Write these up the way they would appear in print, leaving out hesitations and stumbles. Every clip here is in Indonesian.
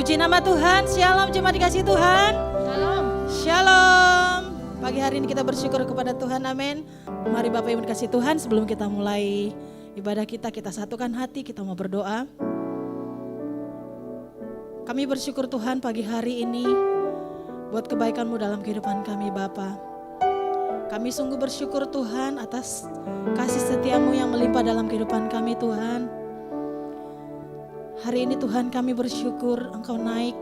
Puji nama Tuhan. Shalom jemaat dikasih Tuhan. Shalom. Shalom. Pagi hari ini kita bersyukur kepada Tuhan, amin. Mari Bapak Ibu dikasih Tuhan, sebelum kita mulai ibadah kita satukan hati, kita mau berdoa. Kami bersyukur Tuhan pagi hari ini buat kebaikan-Mu dalam kehidupan kami Bapa. Kami sungguh bersyukur Tuhan atas kasih setia-Mu yang melimpah dalam kehidupan kami Tuhan. Hari ini Tuhan kami bersyukur Engkau naik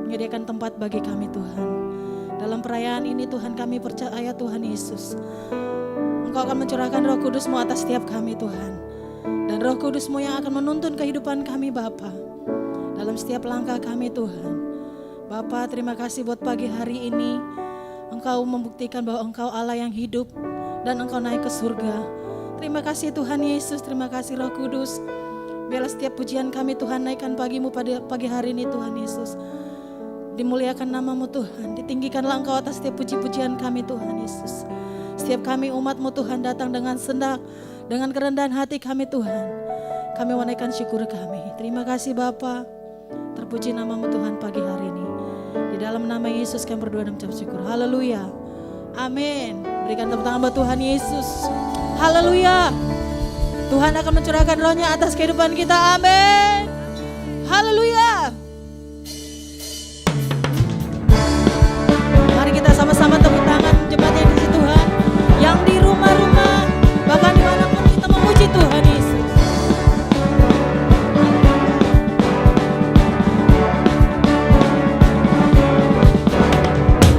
menyediakan tempat bagi kami Tuhan. Dalam perayaan ini Tuhan kami percaya Tuhan Yesus, Engkau akan mencurahkan Roh Kudus-Mu atas setiap kami Tuhan. Dan Roh Kudus-Mu yang akan menuntun kehidupan kami Bapa dalam setiap langkah kami Tuhan. Bapa, terima kasih buat pagi hari ini. Engkau membuktikan bahwa Engkau Allah yang hidup dan Engkau naik ke surga. Terima kasih Tuhan Yesus, terima kasih Roh Kudus. Biarlah setiap pujian kami Tuhan naikkan pagi-Mu pada pagi hari ini Tuhan Yesus. Dimuliakan nama-Mu Tuhan, ditinggikanlah Engkau atas setiap puji-pujian kami Tuhan Yesus. Setiap kami umat-Mu Tuhan datang dengan sendak, dengan kerendahan hati kami Tuhan. Kami menaikkan syukur kami. Terima kasih Bapa. Terpuji nama-Mu Tuhan pagi hari ini. Di dalam nama Yesus kami berdoa dan mengucap syukur. Haleluya. Amin. Berikan tepuk tangan buat Tuhan Yesus. Haleluya. Tuhan akan mencurahkan rohnya atas kehidupan kita. Amin. Haleluya. Mari kita sama-sama tepuk tangan jemaat yang di Tuhan, yang di rumah-rumah, bahkan dimanapun kita memuji Tuhan Yesus.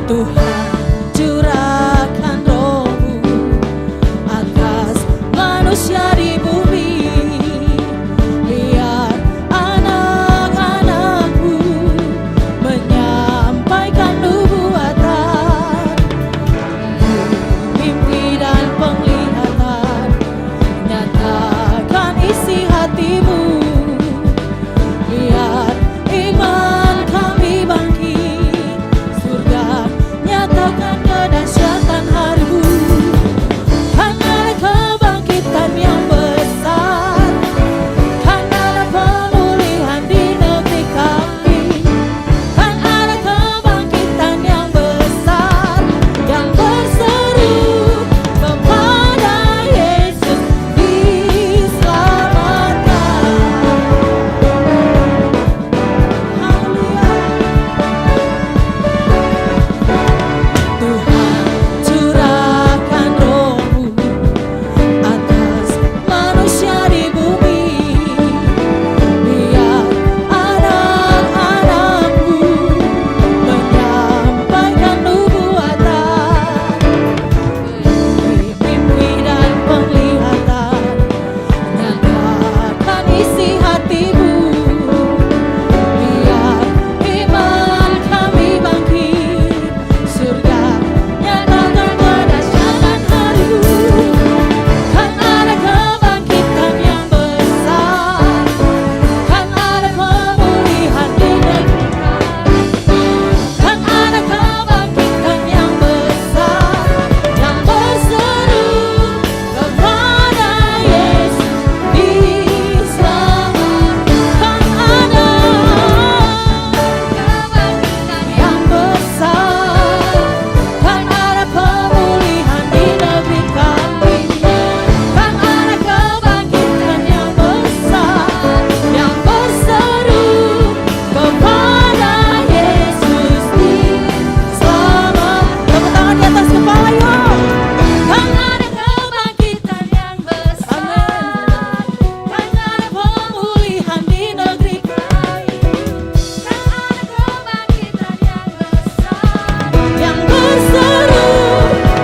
Tuhan curahkan roh-Mu atas manusia di bumi. Biar anak-anak-Mu menyampaikan nubuatan, mimpi dan penglihatan, nyatakan isi hati-Mu. Biar iman kami bangkit, surga nyatakan kedahsyatan hari-Mu. Kan ada kebangkitan yang besar, kan ada pemulihan di negeri kami. Kan ada kebangkitan yang besar, yang berseru kepada Yesus diselamatkan. Haleluya. Tuhan curahkan roh-Mu atas manusia di bumi. Biar anak-anak-Mu menyampaikan nubuatan, mimpi dan penglihatan, nyatakan isi hati-Mu. Biar iman kami bangkit, surga nyatakan kedahsyatan hari-Mu. Kan ada kebangkitan yang besar, kan ada pemulihan di negeri kami. Kan ada kebangkitan yang besar, yang berseru kepada Yesus diselamatkan. Kan ada kebangkitan yang besar, kan ada pemulihan di negeri kami. Kan ada kebangkitan yang besar, yang berseru kepada Yesus diselamatkan. Tepuk tangan di atas kepala yuk. Kan ada kebangkitan yang besar, kan ada pemulihan di negeri kami. Kan ada kebangkitan yang besar, yang berseru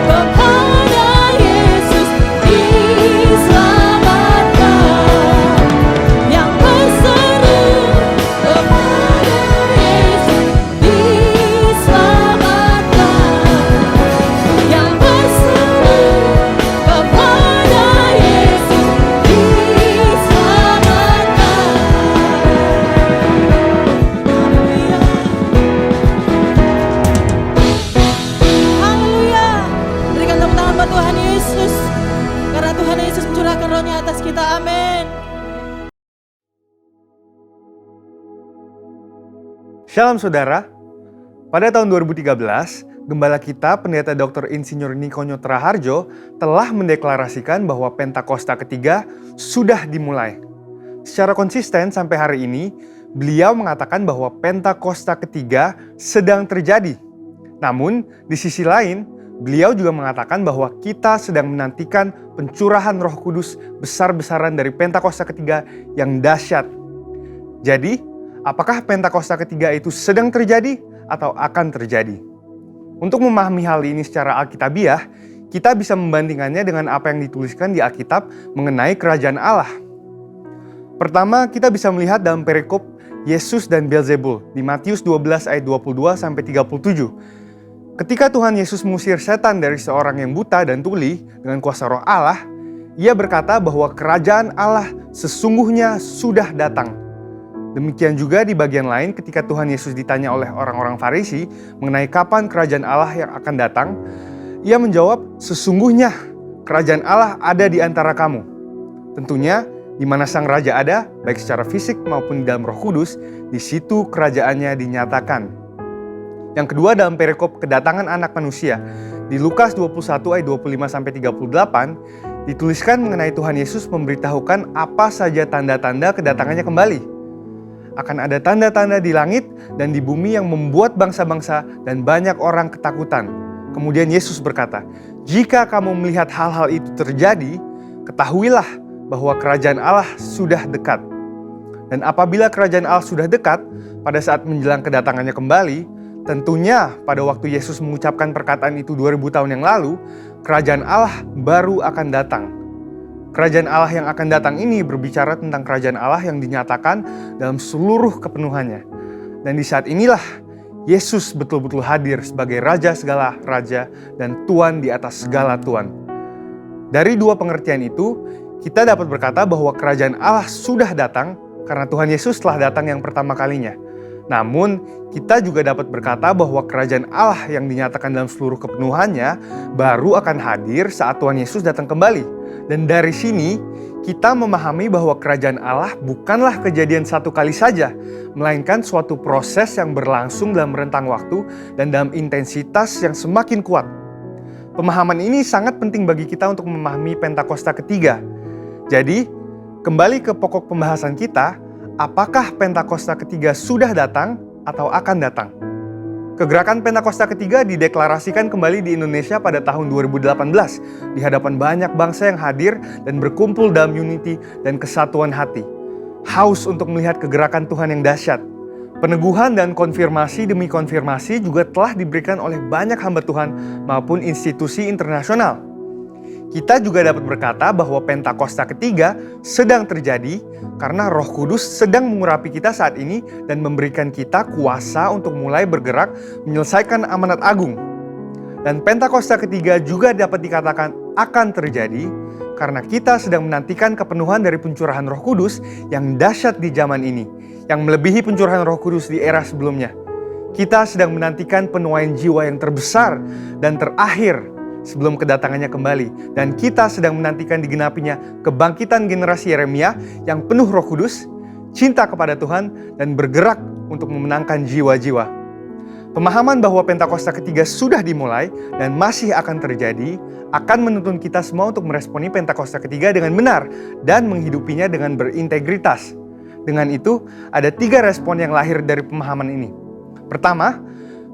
kepada Yesus diselamatkan. Yang berseru kepada Yesus diselamatkan. Yang berseru kepada Yesus diselamatkan. Haleluya. Berikan tepuk tangan buat Tuhan Yesus, karena Tuhan Yesus mencurahkan rohnya atas kita. Amin. Shalom saudara, pada tahun 2013, Gembala kita, Pendeta Dr. Insinyur Nikonyo Traharjo, telah mendeklarasikan bahwa Pentakosta ketiga sudah dimulai. Secara konsisten sampai hari ini, beliau mengatakan bahwa Pentakosta ketiga sedang terjadi. Namun, di sisi lain, beliau juga mengatakan bahwa kita sedang menantikan pencurahan Roh Kudus besar-besaran dari Pentakosta ketiga yang dahsyat. Jadi, apakah Pentakosta ketiga itu sedang terjadi atau akan terjadi? Untuk memahami hal ini secara alkitabiah, kita bisa membandingkannya dengan apa yang dituliskan di Alkitab mengenai kerajaan Allah. Pertama, kita bisa melihat dalam perikop Yesus dan Beelzebul di Matius 12 ayat 22-37. Ketika Tuhan Yesus mengusir setan dari seorang yang buta dan tuli dengan kuasa Roh Allah, Ia berkata bahwa kerajaan Allah sesungguhnya sudah datang. Demikian juga di bagian lain ketika Tuhan Yesus ditanya oleh orang-orang Farisi mengenai kapan kerajaan Allah yang akan datang, Ia menjawab, sesungguhnya kerajaan Allah ada di antara kamu. Tentunya, di mana sang raja ada, baik secara fisik maupun di dalam Roh Kudus, di situ kerajaannya dinyatakan. Yang kedua dalam perikop kedatangan anak manusia, di Lukas 21 ayat 25-38, dituliskan mengenai Tuhan Yesus memberitahukan apa saja tanda-tanda kedatangannya kembali. Akan ada tanda-tanda di langit dan di bumi yang membuat bangsa-bangsa dan banyak orang ketakutan. Kemudian Yesus berkata, jika kamu melihat hal-hal itu terjadi, ketahuilah bahwa kerajaan Allah sudah dekat. Dan apabila kerajaan Allah sudah dekat, pada saat menjelang kedatangannya kembali, tentunya pada waktu Yesus mengucapkan perkataan itu 2000 tahun yang lalu, kerajaan Allah baru akan datang. Kerajaan Allah yang akan datang ini berbicara tentang kerajaan Allah yang dinyatakan dalam seluruh kepenuhannya. Dan di saat inilah Yesus betul-betul hadir sebagai Raja segala Raja dan Tuan di atas segala Tuan. Dari dua pengertian itu, kita dapat berkata bahwa kerajaan Allah sudah datang karena Tuhan Yesus telah datang yang pertama kalinya. Namun, kita juga dapat berkata bahwa kerajaan Allah yang dinyatakan dalam seluruh kepenuhannya baru akan hadir saat Tuhan Yesus datang kembali. Dan dari sini, kita memahami bahwa kerajaan Allah bukanlah kejadian satu kali saja, melainkan suatu proses yang berlangsung dalam rentang waktu dan dalam intensitas yang semakin kuat. Pemahaman ini sangat penting bagi kita untuk memahami Pentakosta ketiga. Jadi, kembali ke pokok pembahasan kita, apakah Pentakosta ketiga sudah datang atau akan datang? Kegerakan Pentakosta ketiga dideklarasikan kembali di Indonesia pada tahun 2018 di hadapan banyak bangsa yang hadir dan berkumpul dalam unity dan kesatuan hati. Haus untuk melihat kegerakan Tuhan yang dahsyat. Peneguhan dan konfirmasi demi konfirmasi juga telah diberikan oleh banyak hamba Tuhan maupun institusi internasional. Kita juga dapat berkata bahwa Pentakosta ketiga sedang terjadi karena Roh Kudus sedang mengurapi kita saat ini dan memberikan kita kuasa untuk mulai bergerak menyelesaikan amanat agung. Dan Pentakosta ketiga juga dapat dikatakan akan terjadi karena kita sedang menantikan kepenuhan dari pencurahan Roh Kudus yang dahsyat di zaman ini, yang melebihi pencurahan Roh Kudus di era sebelumnya. Kita sedang menantikan penuaian jiwa yang terbesar dan terakhir sebelum kedatangannya kembali. Dan kita sedang menantikan digenapinya kebangkitan generasi Yeremia yang penuh Roh Kudus, cinta kepada Tuhan, dan bergerak untuk memenangkan jiwa-jiwa. Pemahaman bahwa Pentakosta ketiga sudah dimulai dan masih akan terjadi akan menuntun kita semua untuk meresponi Pentakosta ketiga dengan benar dan menghidupinya dengan berintegritas. Dengan itu, ada 3 respon yang lahir dari pemahaman ini. Pertama,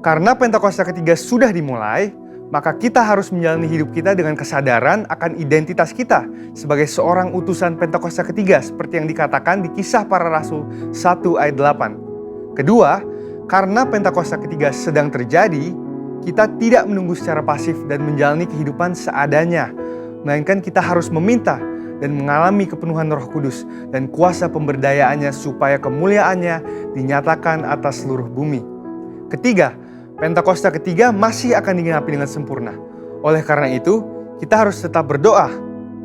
karena Pentakosta ketiga sudah dimulai, maka kita harus menjalani hidup kita dengan kesadaran akan identitas kita sebagai seorang utusan Pentakosta ketiga seperti yang dikatakan di Kisah Para Rasul 1 ayat 8. Kedua, karena Pentakosta ketiga sedang terjadi, kita tidak menunggu secara pasif dan menjalani kehidupan seadanya, melainkan kita harus meminta dan mengalami kepenuhan Roh Kudus dan kuasa pemberdayaannya supaya kemuliaannya dinyatakan atas seluruh bumi. Ketiga, Pentakosta ketiga masih akan digenapi dengan sempurna. Oleh karena itu, kita harus tetap berdoa,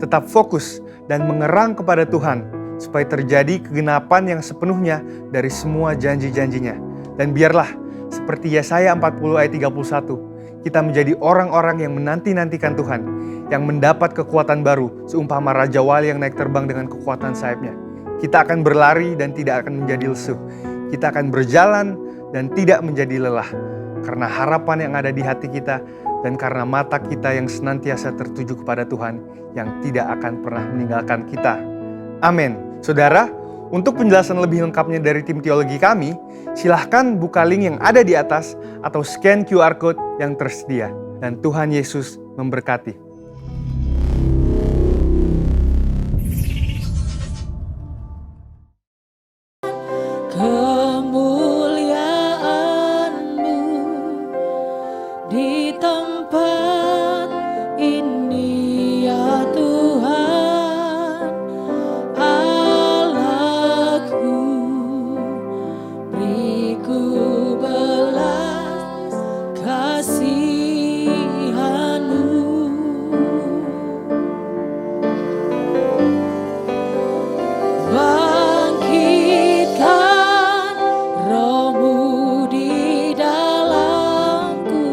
tetap fokus, dan mengerang kepada Tuhan, supaya terjadi kegenapan yang sepenuhnya dari semua janji-janjinya. Dan biarlah, seperti Yesaya 40 ayat 31, kita menjadi orang-orang yang menanti-nantikan Tuhan, yang mendapat kekuatan baru, seumpama Raja Wali yang naik terbang dengan kekuatan sayapnya. Kita akan berlari dan tidak akan menjadi lesu. Kita akan berjalan dan tidak menjadi lelah. Karena harapan yang ada di hati kita dan karena mata kita yang senantiasa tertuju kepada Tuhan yang tidak akan pernah meninggalkan kita. Amin. Saudara, untuk penjelasan lebih lengkapnya dari tim teologi kami, silahkan buka link yang ada di atas atau scan QR Code yang tersedia. Dan Tuhan Yesus memberkati. Kemuliaan-Mu di tempat ini ya Tuhan, Allahku, beriku belas kasihan-Mu. Bangkitkan Roh-Mu di dalamku,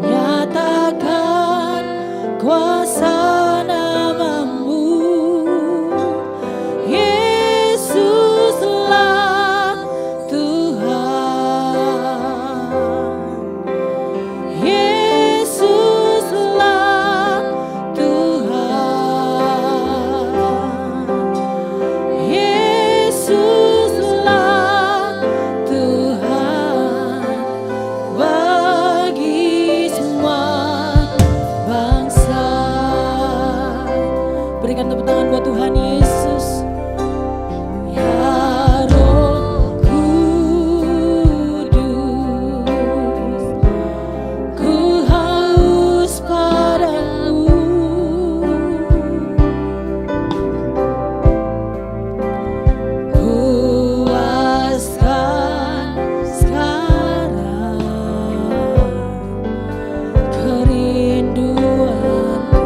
nyatakan kuasa nama-Mu. Yesuslah Tuhan, Yesuslah Tuhan, Yesuslah Tuhan bagi semua bangsa. Berikan tepuk tangan buat Tuhan Yesus. Ya Roh Kudus, ku haus padamu. Puaskan sekarang kerinduanku,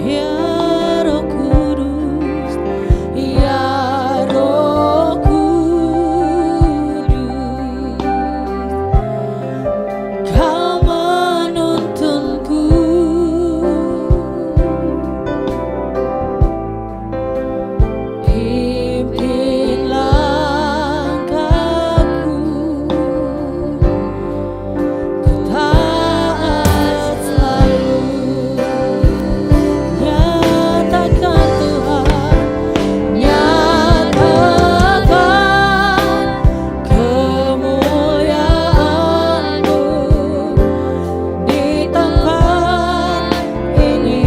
ya Roh Kudus, ya Roh Kudus, Kau menuntunku. Pimpin langkahku, ku taat selalu. Nyatakan Tuhan, nyatakan kemuliaan-Mu di tempat ini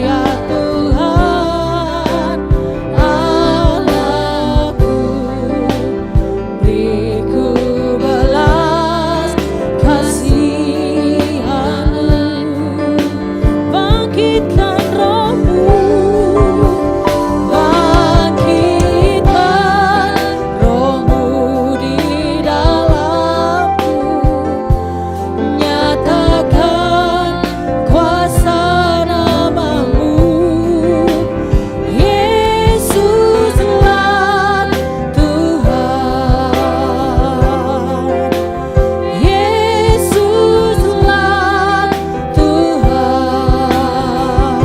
ya Tuhan, Allahku, beriku belas kasihan-Mu. Bangkitkan Roh-Mu, bangkitkan Roh-Mu di dalamku, nyatakan kuasa nama-Mu. Yesuslah Tuhan, Yesuslah Tuhan,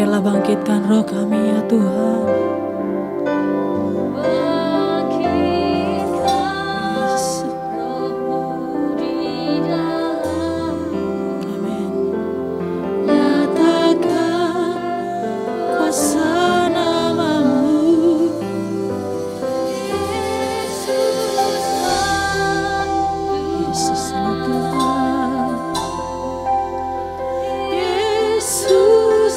Biarlah bangkitkan roh kami ya Tuhan. Amin. Nyatakan kuasa nama-Mu. Yesuslah Tuhan. Yesuslah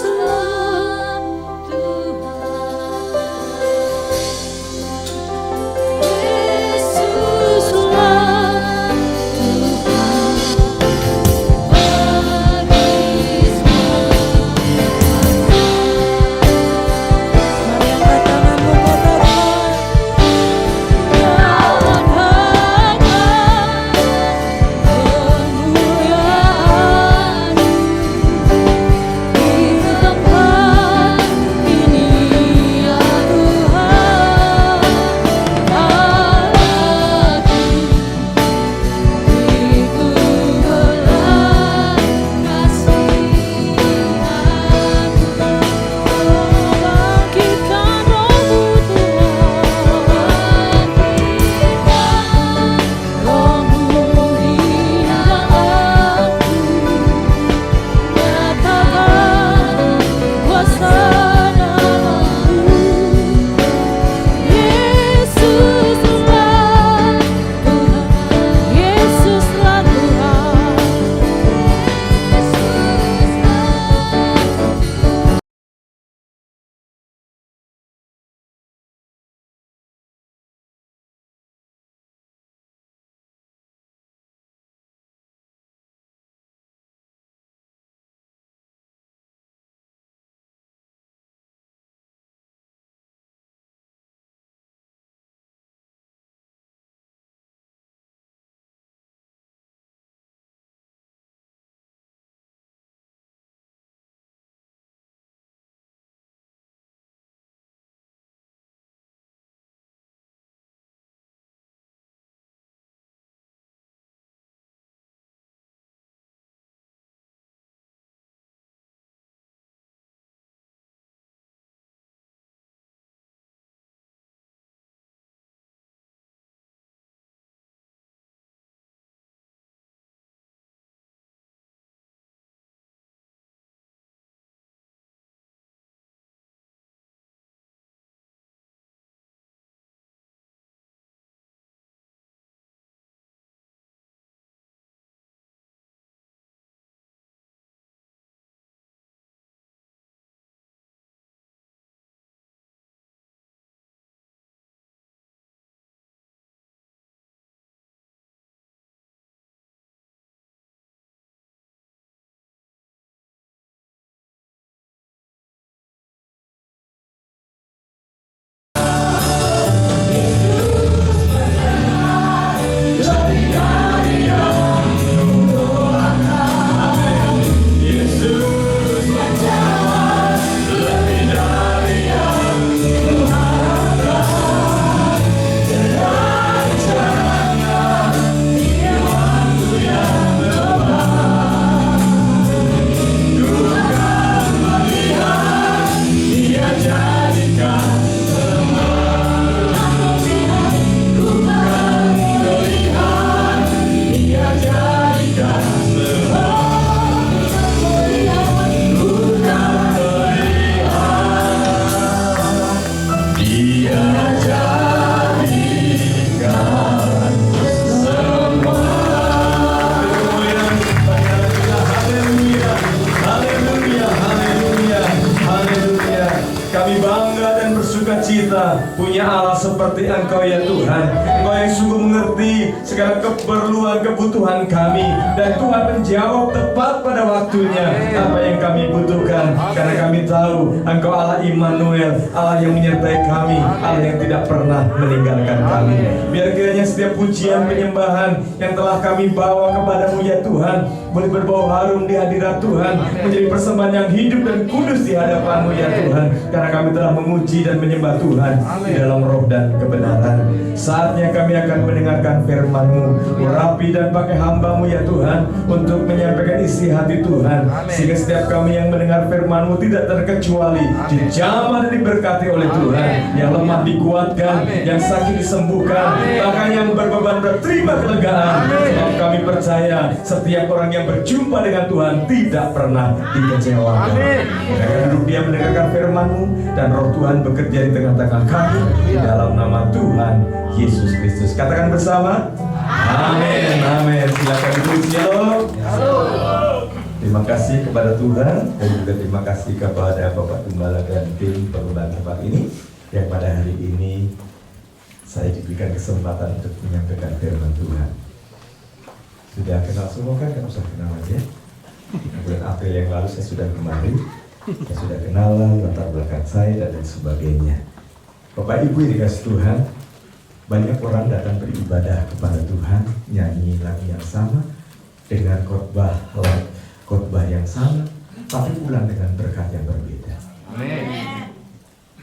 punya Allah seperti Engkau ya Tuhan. Engkau yang sungguh mengerti segala keperluan kebutuhan kami, dan Tuhan menjawab tepat pada waktunya apa yang kami butuhkan, karena kami tahu Engkau Allah Immanuel, Allah yang menyertai kami, Allah yang tidak pernah meninggalkan kami. Biar kiranya setiap pujian penyembahan yang telah kami bawa kepadamu ya Tuhan boleh berbau harum di hadirat Tuhan, menjadi persembahan yang hidup dan kudus di hadapan-Mu ya Tuhan, karena kami telah memuji dan menyembah Tuhan di dalam roh dan kebenaran. Saatnya Kiranya kami akan mendengarkan firman-Mu. Urapi dan pakai hamba-Mu ya Tuhan, untuk menyampaikan isi hati Tuhan, sehingga setiap kami yang mendengar firman-Mu tidak terkecuali dijamah dan diberkati oleh Tuhan. Yang lemah dikuatkan, yang sakit disembuhkan, bahkan yang berbeban berterima kelegaan. Sebab kami percaya setiap orang yang berjumpa dengan Tuhan tidak pernah dikecewakan. Mereka duduk diam mendengarkan firman-Mu, dan Roh Tuhan bekerja di tengah-tengah kami, di dalam nama Tuhan Yesus Kristus. Katakan bersama, amin, amin. Silakan duduk. Shalom. Terima kasih kepada Tuhan, dan juga terima kasih kepada Bapak Gembala dan tim pengembangan tempat ini, yang pada hari ini saya diberikan kesempatan untuk menyampaikan firman Tuhan. Sudah kenal semua kan? Kan usah kenal aja. Bulan April yang lalu saya sudah kemari, saya sudah kenalan latar belakang saya dan lain sebagainya. Bapak Ibu yang dikasih Tuhan, banyak orang datang beribadah kepada Tuhan, nyanyi lagu yang sama, dengan khotbah yang sama, tapi pulang dengan berkat yang berbeda. Amin.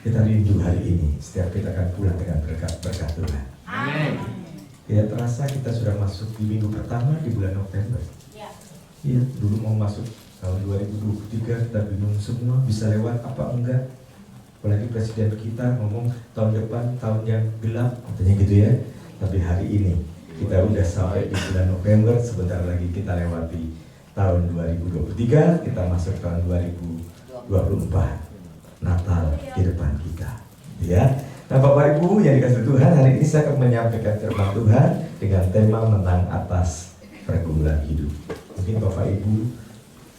Kita rindu hari ini, setiap kita akan pulang dengan berkat Tuhan. Amin. Tidak terasa kita sudah masuk di minggu pertama di bulan November. Iya, dulu mau masuk tahun 2023, kita bingung semua bisa lewat apa enggak. Apalagi presiden kita ngomong tahun depan tahun yang gelap, katanya gitu ya. Tapi hari ini kita udah sampai di bulan November, sebentar lagi kita lewati tahun 2023, kita masuk tahun 2024. Natal di depan kita. Ya. Nah, Bapak Ibu yang dikasih Tuhan, hari ini saya akan menyampaikan firman Tuhan dengan tema menang atas pergumulan hidup. Mungkin Bapak Ibu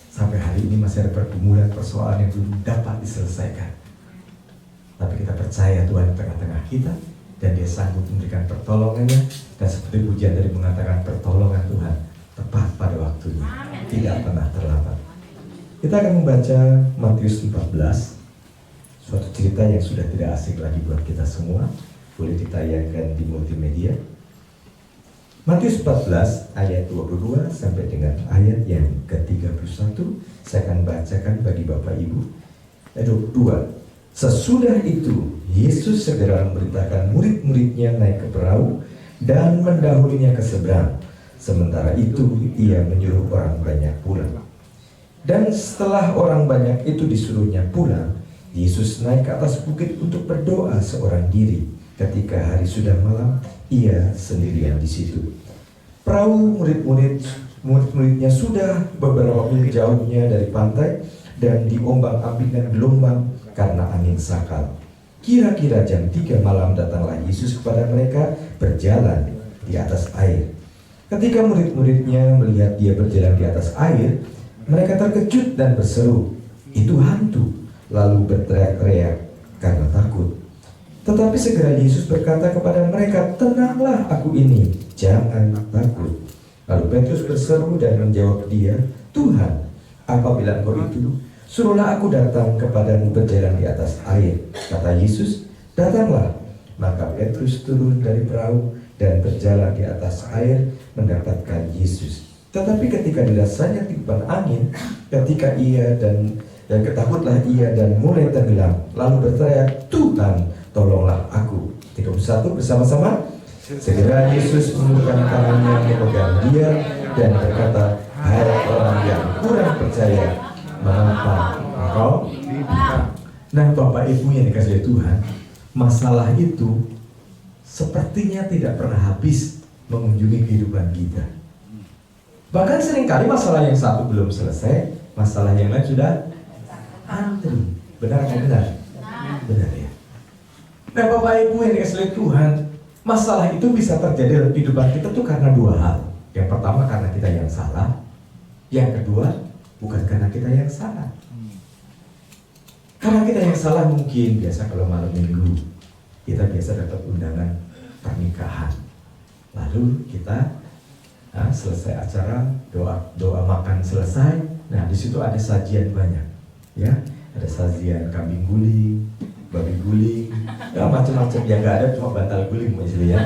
sampai hari ini masih ada pergumulan, persoalan yang belum dapat diselesaikan. Tapi kita percaya Tuhan di tengah-tengah kita, dan Dia sanggup memberikan pertolongannya. Dan seperti pujian tadi mengatakan, pertolongan Tuhan tepat pada waktunya, tidak pernah terlambat. Kita akan membaca Matius 14, suatu cerita yang sudah tidak asing lagi buat kita semua. Boleh ditayangkan di multimedia. Matius 14 ayat 22 sampai dengan ayat yang ke-31. Saya akan bacakan bagi Bapak Ibu. Ayat 22. Sesudah itu Yesus segera memerintahkan murid-muridnya naik ke perahu dan mendahulinya ke seberang. Sementara itu Ia menyuruh orang banyak pulang. Dan setelah orang banyak itu disuruhnya pulang, Yesus naik ke atas bukit untuk berdoa seorang diri. Ketika hari sudah malam, Ia sendirian di situ. Perahu murid-muridnya sudah beberapa mil jauhnya dari pantai dan diombang-ambingkan gelombang karena angin sakal. Kira-kira jam 3 malam datanglah Yesus kepada mereka berjalan di atas air. Ketika murid-muridnya melihat Dia berjalan di atas air, mereka terkejut dan berseru, "Itu hantu!" Lalu berteriak-teriak karena takut. Tetapi segera Yesus berkata kepada mereka, "Tenanglah, aku ini, jangan takut." Lalu Petrus berseru dan menjawab Dia, "Tuhan, apabila Engkau itu, suruhlah aku datang kepadamu berjalan di atas air." Kata Yesus, "Datanglah." Maka Petrus turun dari perahu dan berjalan di atas air mendapatkan Yesus. Tetapi ketika dirasanya tiupan angin, ketakutlah ia dan mulai tenggelam, lalu berteriak, "Tuhan, tolonglah aku." 31 bersama-sama. Segera Yesus mengulurkan tangannya memegang dia dan berkata, "Hai orang yang kurang percaya, mengapa engkau?" Nah, Bapak Ibu yang dikasihi Tuhan, masalah itu sepertinya tidak pernah habis mengunjungi kehidupan kita. Bahkan seringkali masalah yang satu belum selesai, masalah yang lain sudah antri. Benar atau benar? Benar ya. Nah, Bapak Ibu yang dikasihi Tuhan, masalah itu bisa terjadi dalam kehidupan kita tuh karena dua hal. Yang pertama karena kita yang salah. Yang kedua bukan karena kita yang salah. Karena kita yang salah mungkin biasa kalau malam minggu kita biasa dapat undangan pernikahan. Lalu kita selesai acara, doa makan selesai. Nah, di situ ada sajian banyak. Ya, ada sajian kambing guling, babi guling, ya macam-macam. Yang nggak ada cuma bantal guling misalnya.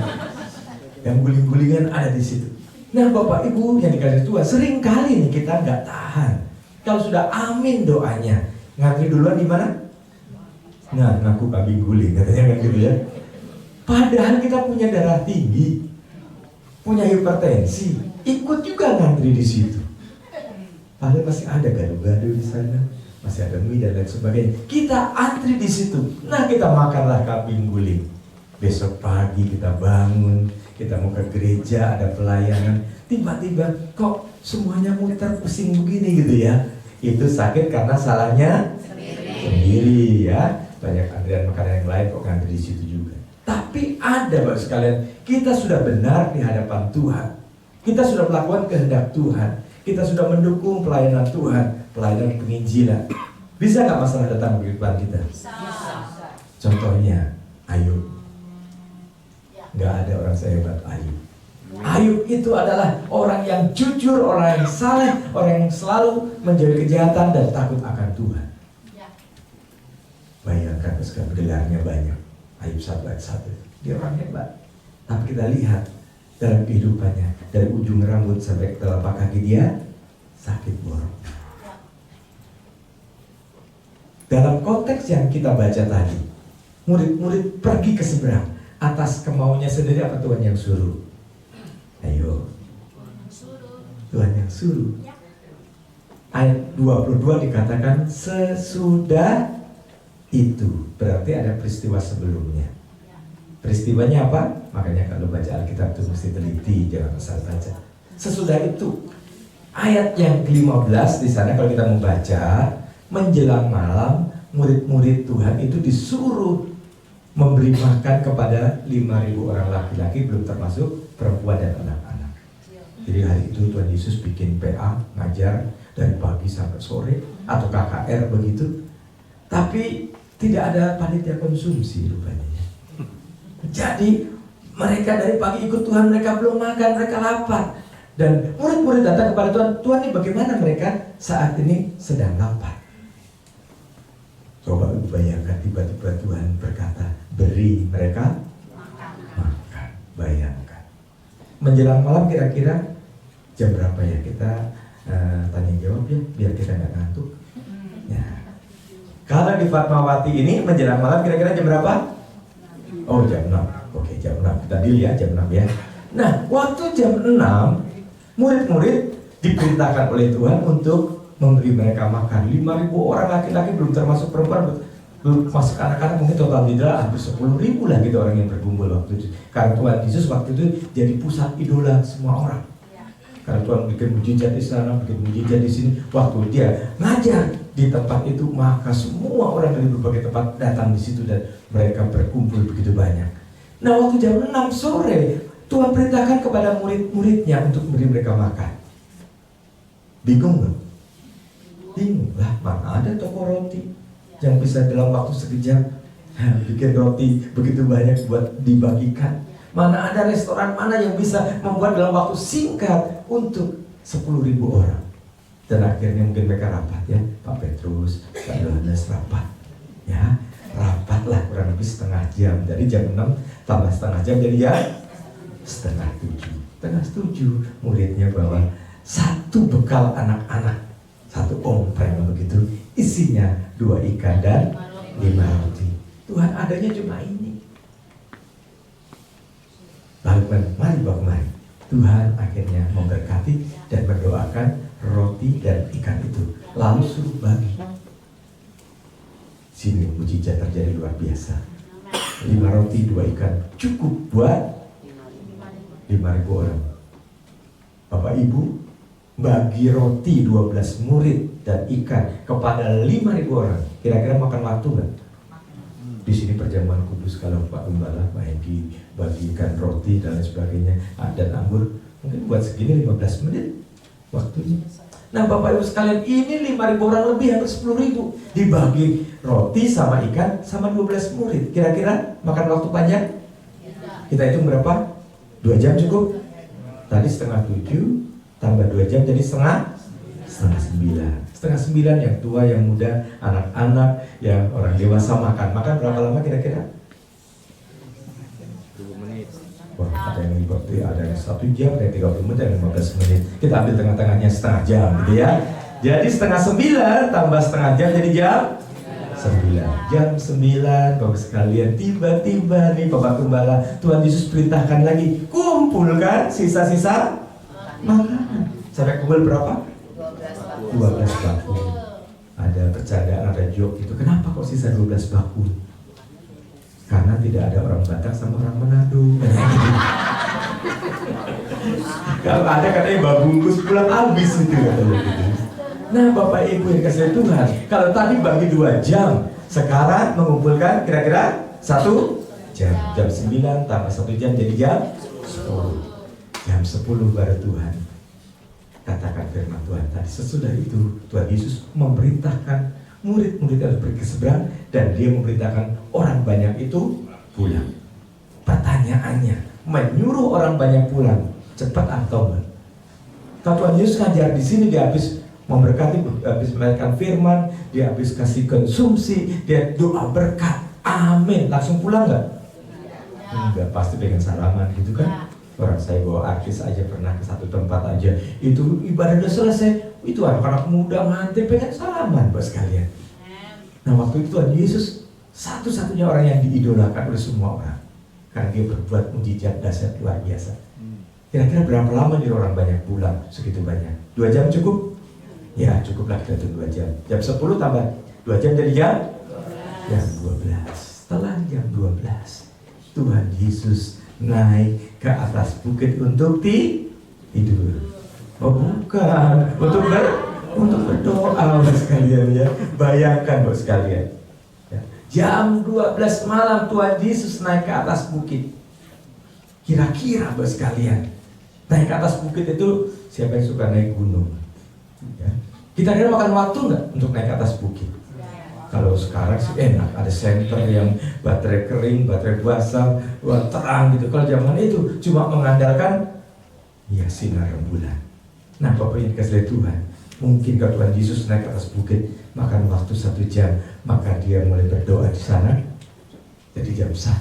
Yang guling-gulingan ada di situ. Nah, Bapak Ibu yang dikasih Tuhan, sering kali nih kita nggak tahan. Kalau sudah amin doanya, ngantri duluan di mana? Nah, ngaku kambing guling, katanya kan gitu ya. Padahal kita punya darah tinggi, punya hipertensi, ikut juga ngantri di situ. Padahal masih ada gado-gado di sana, masih ada mie dan lain sebagainya. Kita antri di situ. Nah, kita makanlah kambing guling. Besok pagi kita bangun, kita mau ke gereja, ada pelayanan. Tiba-tiba kok semuanya muter pusing begini gitu ya. Itu sakit karena salahnya sendiri ya. Banyak antrian makanan yang lain kok ngantri di situ juga. Tapi ada Bapak sekalian, kita sudah benar di hadapan Tuhan. Kita sudah melakukan kehendak Tuhan. Kita sudah mendukung pelayanan Tuhan, pelayanan penginjilan. Bisa nggak masalah datang ke kehidupan kita? Bisa. Contohnya Ayub. Nggak ada orang sehebat Ayub. Ayub itu adalah orang yang jujur, orang yang saleh, orang yang selalu menjauhi kejahatan dan takut akan Tuhan. Bayangkan sekarang gelarnya banyak. Ayub 1 ayat 1. Dia orang hebat. Tapi kita lihat dalam kehidupannya, dari ujung rambut sampai ke telapak kaki dia sakit borok. Dalam konteks yang kita baca tadi, murid-murid pergi ke seberang atas kemauannya sendiri apa Tuhan yang suruh? Ayo, Tuhan yang suruh. Ayat 22 dikatakan sesudah itu, berarti ada peristiwa sebelumnya. Peristiwanya apa? Makanya kalau baca Alkitab itu mesti teliti, jangan asal baca. Sesudah itu, ayat yang ke-15 di sana kalau kita membaca, menjelang malam murid-murid Tuhan itu disuruh memberi makan kepada 5.000 orang laki-laki, belum termasuk perempuan dan anak-anak. Jadi hari itu Tuhan Yesus bikin PA, ngajar dari pagi sampai sore, atau KKR begitu. Tapi tidak ada panitia konsumsi rupanya. Jadi mereka dari pagi ikut Tuhan, mereka belum makan, mereka lapar. Dan murid-murid datang kepada Tuhan, Tuhan ini bagaimana mereka saat ini sedang lapar. Coba bayangkan tiba-tiba Tuhan berkata, beri mereka makan. Bayangkan. Menjelang malam kira-kira jam berapa ya? Kita tanya jawab ya, biar kita nggak ngantuk. Ya. Kalau di Fatmawati ini menjelang malam kira-kira jam berapa? Oh, jam 6. Oke, jam 6. Kita deal ya, jam 6 ya. Nah, waktu jam 6, murid-murid diperintahkan oleh Tuhan untuk memberi mereka makan. 5.000 orang laki-laki, belum termasuk perempuan, belum masuk anak-anak, mungkin total tidak hampir 10.000 lah gitu orang yang berkumpul waktu itu. Karena Tuhan Yesus waktu itu jadi pusat idola semua orang. Karena Tuhan bikin mujizat di sana, bikin mujizat di sini. Waktu dia ngajar di tempat itu, maka semua orang dari berbagai tempat datang di situ dan mereka berkumpul begitu banyak. Nah, waktu jam 6 sore Tuhan perintahkan kepada murid-muridnya untuk memberi mereka makan. Bingung nggak? Bingung lah, mana ada toko roti yang bisa dalam waktu sekejap bikin roti begitu banyak buat dibagikan. Mana ada restoran mana yang bisa membuat dalam waktu singkat untuk 10.000 orang. Dan akhirnya mungkin mereka rapat ya, Pak Petrus, Pak Yohanes rapat. Ya, rapatlah kurang lebih setengah jam. Dari jam 6 tambah setengah jam jadi ya setengah 7. Setengah 7 muridnya bawa satu bekal anak-anak, satu ompreng begitu, isinya 2 ikan dan 5 roti. Tuhan adanya cuma ini. Lalu mari Bapak mari. Tuhan akhirnya memberkati dan mendoakan roti dan ikan itu. Lalu suruh bagi. Sini mujizat terjadi luar biasa. 5 roti 2 ikan cukup buat 5.000 orang. Bapak Ibu bagi roti 12 murid dan ikan kepada 5.000 orang. Kira-kira makan waktu nggak? Di sini perjamuan kudus kalau Pak Gembala, Pak Hengki bagikan roti dan lain sebagainya dan anggur mungkin buat segini 15 menit waktunya. Nah Bapak Ibu sekalian, ini 5.000 orang lebih, hampir 10.000 dibagi roti sama ikan sama 12 murid. Kira-kira makan waktu panjang? Kita hitung berapa? 2 jam cukup? Tadi setengah 7 tambah 2 jam jadi setengah 9. Setengah 9 yang tua, yang muda, anak-anak, yang orang dewasa makan. Makan berapa lama kira-kira? 20 menit. Wah, ada yang seperti ada yang 1 jam, ada yang 30 menit, ada yang 15 menit. Kita ambil tengah-tengahnya setengah jam gitu ya. Jadi setengah 9 tambah setengah jam jadi jam Jam 9, Bapak sekalian, tiba-tiba nih Bapak Gembala, Tuhan Yesus perintahkan lagi, kumpulkan sisa-sisa makanan. Sampai kumpul berapa? 12 bakul. Ada bercandaan, ada joke gitu. Kenapa kok sisa 12 bakul? Karena tidak ada orang Batak sama orang Manado. Kalau ada katanya babungkus pulang habis itu katanya gitu. Nah Bapak Ibu yang kasih Tuhan, kalau tadi bagi 2 jam, sekarang mengumpulkan kira-kira 1 jam. Jam 9 tambah 1 jam jadi jam 10. Jam 10 baru Tuhan katakan firman Tuhan tadi. Sesudah itu Tuhan Yesus memerintahkan murid-murid harus pergi ke seberang, dan dia memerintahkan orang banyak itu pulang. Pertanyaannya, menyuruh orang banyak pulang cepat atau enggak? Kalau Tuhan Yesus ngajar di sini, dia habis memberkati, habis memberikan firman, dia habis kasih konsumsi, dia doa berkat, amin, langsung pulang nggak? Enggak, pasti pengen salaman gitu kan? Orang saya bawa artis aja pernah ke satu tempat aja, itu ibadah udah selesai, itu anak-anak muda ngantri pengen salaman buat sekalian. Nah waktu itu Tuhan Yesus satu-satunya orang yang diidolakan oleh semua orang, karena dia berbuat mujizat dahsyat luar biasa. Kira-kira berapa lama nih orang banyak pulang? Segitu banyak. 2 jam cukup? Ya cukuplah kita tunggu 2 jam. Jam 10 tambah 2 jam jadi jam 12. Setelah jam 12, Tuhan Yesus naik ke atas bukit untuk tidur. Oh bukan, untuk berdoa sekalian ya. Bayangkan Bapak sekalian ya. Jam 12 malam Tuhan Yesus naik ke atas bukit. Kira-kira Bapak sekalian, naik ke atas bukit itu, siapa yang suka naik gunung? Ya. Kita kira makan waktu nggak untuk naik ke atas bukit? Kalau sekarang sih enak, ada senter yang baterai kering, baterai basah, terang gitu. Kalau zaman itu cuma mengandalkan ya sinar rembulan. Nah Bapak yang dikasih Tuhan, mungkin kalau Tuhan Yesus naik ke atas bukit makan waktu 1 jam, maka dia mulai berdoa di sana. Jadi jam 1.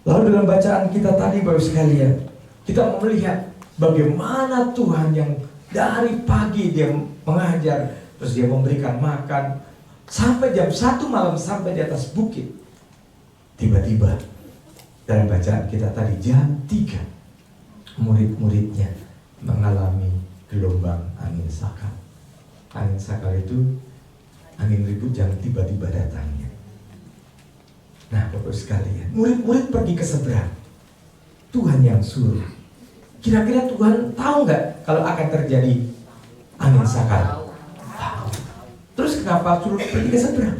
Lalu dalam bacaan kita tadi Bapak sekalian, kita melihat bagaimana Tuhan yang dari pagi dia mengajar, terus dia memberikan makan sampai jam 1 malam sampai di atas bukit. Tiba-tiba dalam bacaan kita tadi jam 3 murid-muridnya mengalami gelombang angin sakal. Angin sakal itu angin ribut yang tiba-tiba datangnya. Nah Bapak sekalian, murid-murid pergi ke seberang, Tuhan yang suruh. Kira-kira Tuhan tahu nggak kalau akan terjadi angin sakal? Tahu. Terus kenapa suruh pergi ke seberang?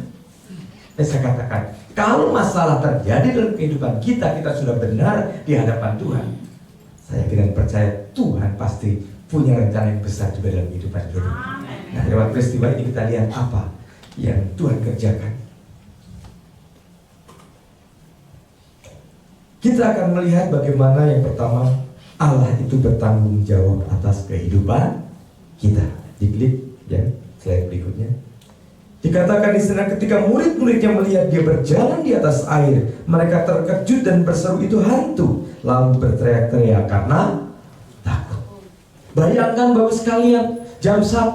Saya katakan, kalau masalah terjadi dalam kehidupan kita, kita sudah benar di hadapan Tuhan. Saya kira percaya Tuhan pasti punya rencana yang besar juga dalam kehidupan kita. Nah, lewat peristiwa ini kita lihat apa yang Tuhan kerjakan. Kita akan melihat bagaimana yang pertama, Allah itu bertanggung jawab atas kehidupan kita. Diklik ya, slide berikutnya. Dikatakan di sana ketika murid-muridnya melihat dia berjalan di atas air, mereka terkejut dan berseru itu hantu, lalu berteriak-teriak karena takut. Bayangkan Bapak sekalian, jam 1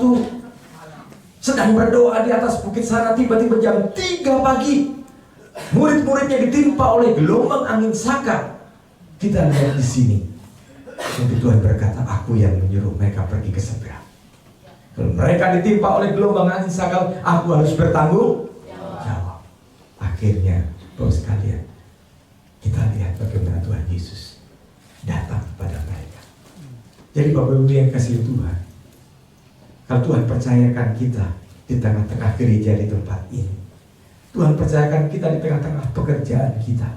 sedang berdoa di atas bukit sana, tiba-tiba jam 3 pagi murid-muridnya ditimpa oleh gelombang angin sakal. Kita lihat di sini. Mungkin Tuhan berkata, aku yang menyuruh mereka pergi ke seberang. Kalau mereka ditimpa oleh gelombang angin sakal, aku harus bertanggung jawab. Akhirnya, Bapak sekalian, kita lihat bagaimana Tuhan Yesus datang kepada mereka. Jadi Bapak Ibu yang kasih Tuhan, kalau Tuhan percayakan kita di tengah-tengah gereja di tempat ini, Tuhan percayakan kita di tengah-tengah pekerjaan kita,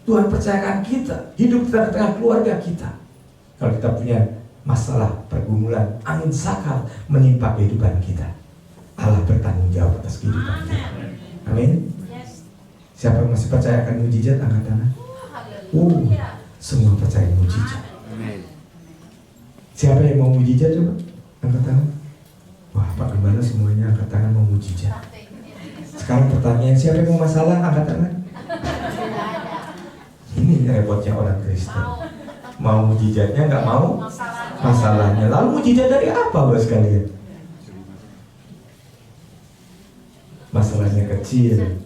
Tuhan percayakan kita hidup di tengah-tengah keluarga kita. Kalau kita punya masalah, pergumulan, angin sakal menimpa kehidupan kita, Allah bertanggung jawab atas kehidupan kita. Amin. Siapa yang masih percaya akan mujizat, angkat tangan. Semua percaya mujizat. Siapa yang mau mujizat coba? Angkat tangan. Wah, Pak Gembala semuanya angkat tangan mau mujizat. Sekarang pertanyaan, siapa yang mau masalah? Angkat tangan. Ini repotnya orang Kristen. Mau mujizatnya, nggak mau masalahnya. Lalu mujizat dari apa Bapak sekalian? masalahnya kecil,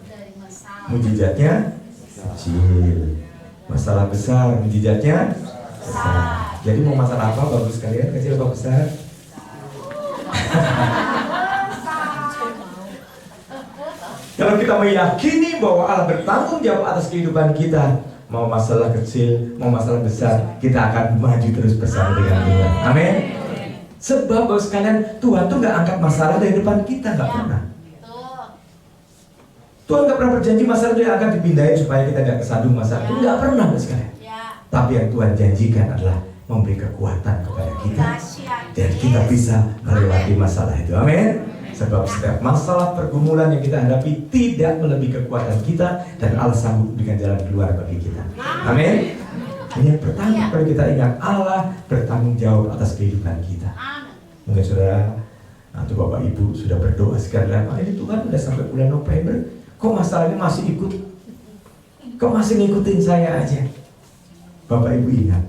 mujizatnya kecil. Masalah besar, mujizatnya besar. Jadi mau masalah apa bagus sekalian, kecil atau besar? Kalau kita meyakini bahwa Allah bertanggung jawab atas kehidupan kita, mau masalah kecil, mau masalah besar, kita akan maju terus bersama dengan Tuhan. Amin. Sebab bahwa sekalian, Tuhan tuh nggak angkat masalah dari depan kita, nggak pernah. Tuhan nggak pernah berjanji masalah itu yang akan dipindahin supaya kita nggak kesandung masalah itu, nggak pernah sekalian. Tapi yang Tuhan janjikan adalah memberi kekuatan kepada kita dan kita bisa melewati masalah itu. Amin. Sebab setiap masalah pergumulan yang kita hadapi tidak melebihi kekuatan kita, dan Allah sanggup dengan jalan keluar bagi kita. Amin. Ini yang pertama perlu kita ingat, Allah bertanggung jawab atas kehidupan kita. Mungkin saudara atau bapak ibu sudah berdoa sekarang, ini Tuhan udah sampai bulan November, kok masalah ini masih ikut, kok masih ngikutin saya aja. Bapak ibu ingat,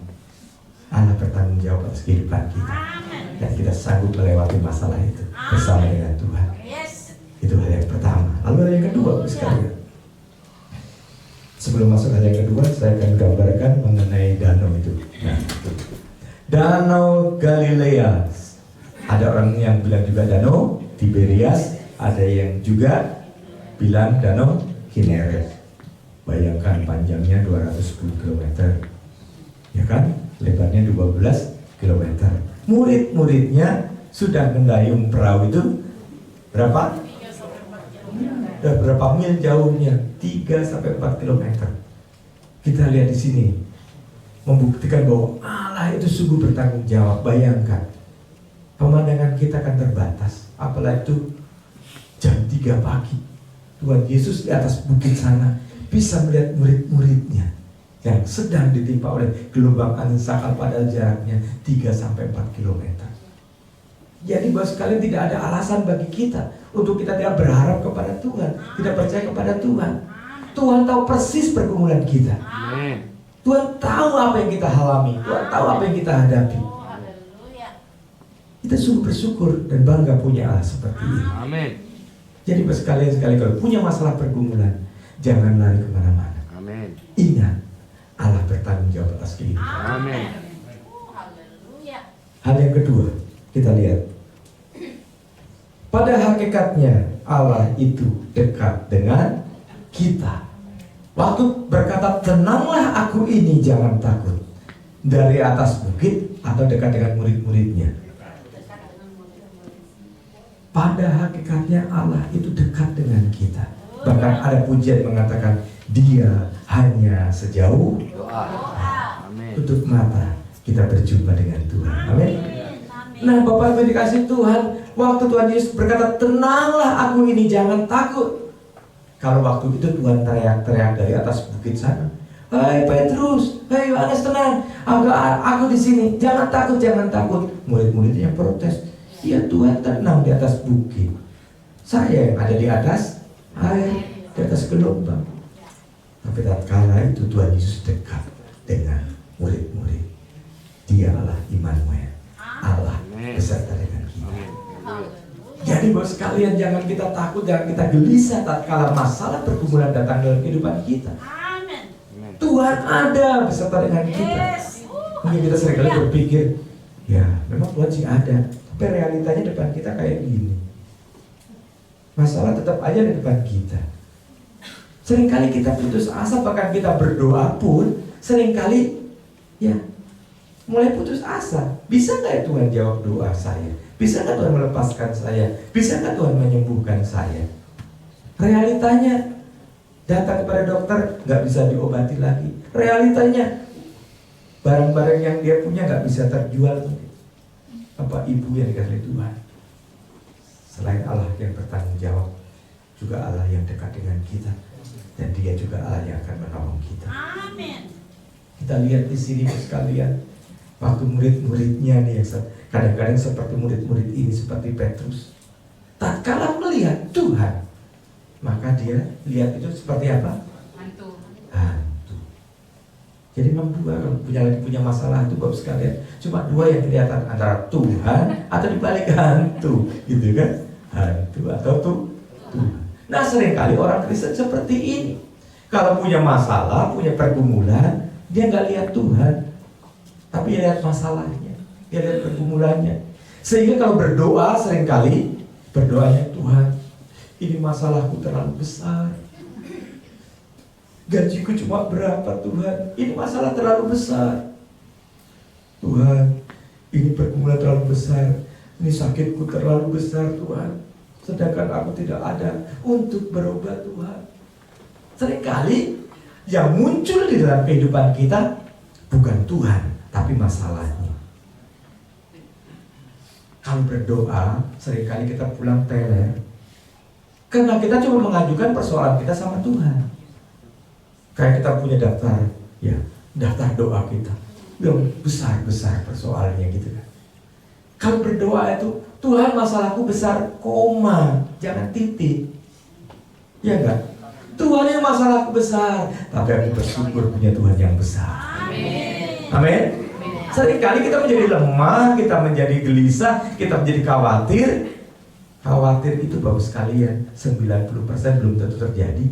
Allah bertanggung jawab atas kehidupan kita, dan kita sanggup melewati masalah itu bersama dengan Tuhan. Itu hal yang pertama. Lalu hal yang kedua, sekalian. Sebelum masuk hal yang kedua, saya akan gambarkan mengenai danau itu. Nah, itu. Danau Galilea. Ada orang yang bilang juga danau Tiberias, ada yang juga bilang danau Kinneret. Bayangkan panjangnya 210 km, ya kan? Lebarnya 12 km. Murid-muridnya sudah mendayung perahu itu berapa? Berapa mil jauhnya? 3-4 km. Kita lihat di sini membuktikan bahwa Allah itu sungguh bertanggung jawab. Bayangkan, pemandangan kita kan terbatas, apalagi itu jam 3 pagi. Tuhan Yesus di atas bukit sana bisa melihat murid-muridnya yang sedang ditimpa oleh gelombang angin sakal, padahal jaraknya 3-4 km. Jadi bahwa sekali tidak ada alasan bagi kita untuk kita tidak berharap kepada Tuhan, tidak percaya kepada Tuhan. Tuhan tahu persis pergumulan kita. Tuhan tahu apa yang kita alami, Tuhan tahu apa yang kita hadapi. Kita sungguh bersyukur dan bangga punya Allah seperti ini. Amin. Jadi sekali kalau punya masalah pergumulan, jangan lari kemana-mana. Amin. Ingat, Allah bertanggung jawab atas kehidupan. Amin. Hal yang kedua, kita lihat. Pada hakikatnya Allah itu dekat dengan kita. Waktu berkata, tenanglah aku ini, jangan takut. Dari atas bukit atau dekat dengan murid-muridnya. Pada hakikatnya Allah itu dekat dengan kita. Bahkan ada pujian mengatakan, dia hanya sejauh Doa. Amin. tutup mata kita berjumpa dengan Tuhan. Amin. Nah, Bapak Ibu dikasih Tuhan, waktu Tuhan Yesus berkata, tenanglah aku ini, jangan takut. Kalau waktu itu Tuhan teriak-teriak dari atas bukit sana, hai Petrus, hai Yohanes, tenang, aku di sini, jangan takut, jangan takut. Murid-muridnya yang protes, ya Tuhan tenang di atas bukit, saya yang ada di atas air, di atas gelombang. Tapi tatkala itu Tuhan Yesus dekat dengan murid-murid. Dia Allah Immanuel, Allah beserta dengan kita. Jadi bos sekalian, jangan kita takut, jangan kita gelisah tatkala masalah pergumulan datang dalam kehidupan kita. Tuhan ada beserta dengan kita. Mungkin kita seringkali berpikir, ya memang Tuhan sih ada, tapi realitanya depan kita kayak gini. Masalah tetap aja di depan kita. Seringkali kita putus asa, bahkan kita berdoa pun seringkali ya mulai putus asa. Bisa nggak ya Tuhan jawab doa saya? Bisa nggak Tuhan melepaskan saya? Bisa nggak Tuhan menyembuhkan saya? Realitanya datang kepada dokter nggak bisa diobati lagi. Realitanya barang-barang yang dia punya nggak bisa terjual. Bapak Ibu yang dikasihi Tuhan, selain Allah yang bertanggung jawab, juga Allah yang dekat dengan kita, dan Dia juga Allah yang akan menolong kita. Amin. Kita lihat di sini sekalian, waktu murid-muridnya nih yang kadang-kadang seperti murid-murid ini, seperti Petrus, tatkala melihat Tuhan, maka dia lihat itu seperti apa? Hantu. Jadi memang dua, kalau punya masalah itu Bapak sekalian, cuma dua yang kelihatan, antara Tuhan atau dibalik hantu, gitu kan? Hantu atau Tuhan. Nah, seringkali orang Kristen seperti ini. Kalau punya masalah, punya pergumulan, dia nggak lihat Tuhan, tapi dia lihat masalahnya, dia lihat pergumulannya. Sehingga kalau berdoa, seringkali berdoanya, Tuhan, ini masalahku terlalu besar. Gajiku cuma berapa Tuhan? Ini masalah terlalu besar. Tuhan, ini pergumulan terlalu besar. Ini sakitku terlalu besar Tuhan. Sedangkan aku tidak ada untuk berobat Tuhan. Seringkali yang muncul di dalam kehidupan kita bukan Tuhan, tapi masalahnya. Kalau berdoa, seringkali kita pulang teler karena kita cuma mengajukan persoalan kita sama Tuhan. Kayak kita punya daftar, ya, daftar doa kita yang besar-besar persoalannya gitu kan. Kalau berdoa itu, Tuhan masalahku besar, koma, jangan titik. Ya enggak? Tuhan yang masalahku besar, tapi aku bersyukur punya Tuhan yang besar. Amin. Amin. Seringkali kita menjadi lemah, kita menjadi gelisah, kita menjadi khawatir. Khawatir itu bagus sekalian, 90% belum tentu terjadi.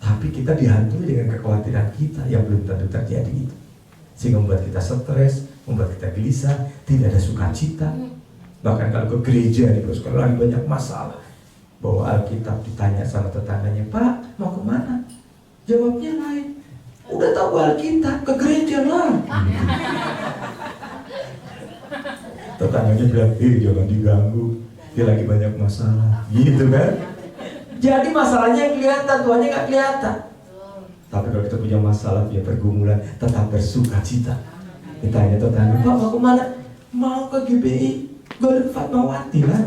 Tapi kita dihantui dengan kekhawatiran kita yang belum tentu terjadi itu. Sehingga membuat kita stres, membuat kita gelisah, tidak ada sukacita. Bahkan kalau ke gereja nih, kalau lagi banyak masalah, bawa Alkitab, ditanya sama tetangganya, Pak, mau kemana? Jawabnya lain. Udah tahu Alkitab, ke gereja lah. Tetangganya bilang, jangan diganggu, dia lagi banyak masalah. Gitu kan? Jadi masalahnya yang kelihatan, Tuhannya nggak kelihatan. Tapi kalau kita punya masalah, punya pergumulan, tetap bersuka cita. Ditanya tetangga, Pak, mau kemana? Mau ke GBI, Golden Fatmawati lah.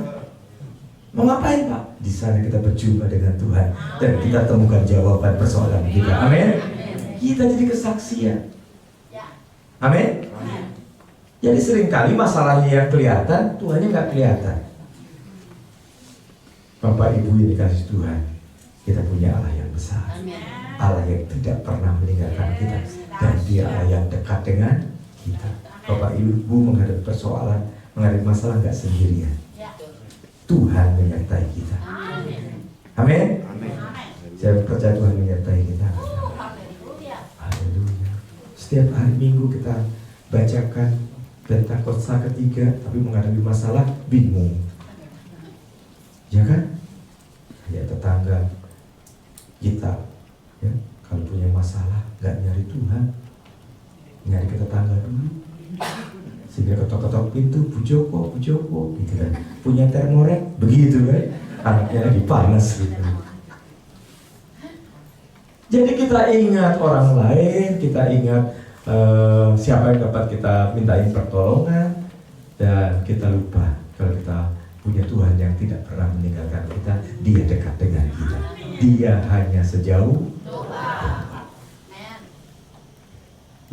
Mau ngapain Pak? Di sana kita berjumpa dengan Tuhan dan kita temukan jawaban persoalan kita. Amin. Kita jadi kesaksian. Amin. Jadi seringkali masalahnya yang kelihatan, Tuhannya nggak kelihatan. Bapak Ibu yang dikasih Tuhan, kita punya Allah yang besar, Allah yang tidak pernah meninggalkan kita, dan Dia Allah yang dekat dengan kita. Bapak Ibu menghadapi persoalan, menghadapi masalah nggak sendirian. Tuhan menyertai kita. Amin. Saya percaya Tuhan menyertai kita. Haleluya. Setiap hari Minggu kita bacakan Pentakosta ketiga, tapi menghadapi masalah bingung. Ya kan? Ya tetangga kita, ya, kalau punya masalah nggak nyari Tuhan, nyari ke tetangga dulu. Sehingga ketok-ketok pintu, Bu Joko, gitu kan. Punya termorek, begitu kan? Anaknya lagi panas gitu. Jadi kita ingat orang lain, kita ingat siapa yang dapat kita mintain pertolongan, dan kita lupa kalau kita punya Tuhan yang tidak pernah meninggalkan kita. Dia dekat dengan kita. Dia hanya sejauh doa.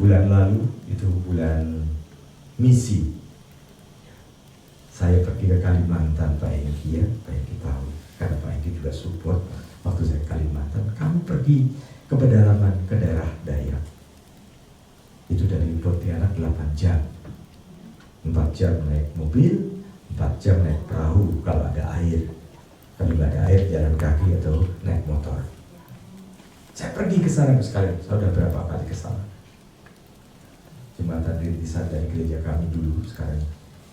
Bulan lalu itu bulan misi, saya pergi ke Kalimantan. Pak Engki ya, Pak Engki tahu, karena Pak Engki juga support. Waktu saya ke Kalimantan, kamu pergi ke pedalaman, ke daerah Dayak. Itu dari Pontianak 8 jam, 4 jam naik mobil, 4 jam naik perahu kalau ada air. Kalau nggak ada air, jalan kaki atau naik motor. Saya pergi ke sana sekali. Saya sudah berapa kali ke sana. Jembatan rintisan dari gereja kami dulu, sekarang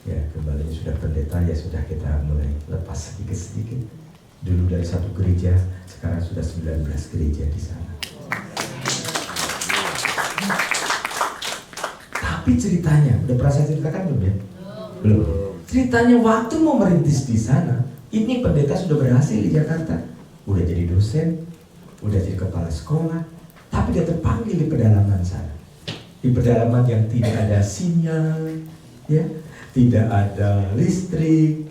ya kembalinya sudah pendeta, ya sudah kita mulai lepas sedikit-sedikit. Dulu dari 1 gereja, sekarang sudah 19 gereja di sana. Tapi ceritanya, udah pernah saya ceritakan belum ya? Belum. Ceritanya waktu mau merintis di sana, ini pendeta sudah berhasil di Jakarta, udah jadi dosen, udah jadi kepala sekolah, tapi dia terpanggil di pedalaman sana, di pedalaman yang tidak ada sinyal, ya, tidak ada listrik.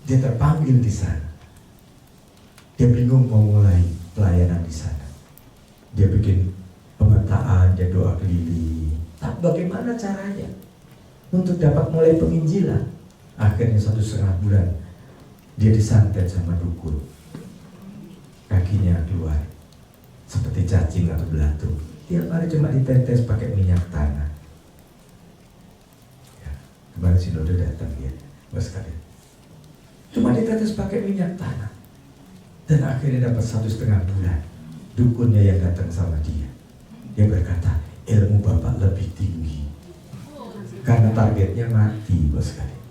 Dia terpanggil di sana. Dia bingung mau mulai pelayanan di sana. Dia bikin pemetaan, dia doa keliling. Tapi bagaimana caranya untuk dapat mulai penginjilan? Akhirnya 1,5 bulan dia disantet sama dukun. Kakinya keluar seperti cacing atau belatung. Tiap hari cuma ditetes pakai minyak tanah. Ya, kemarin sinode datang ya, bos sekalian. Cuma ditetes pakai minyak tanah. Dan akhirnya dapat 1,5 bulan. Dukunnya yang datang sama dia. Dia berkata, ilmu Bapak lebih tinggi. Karena targetnya mati, bos sekalian.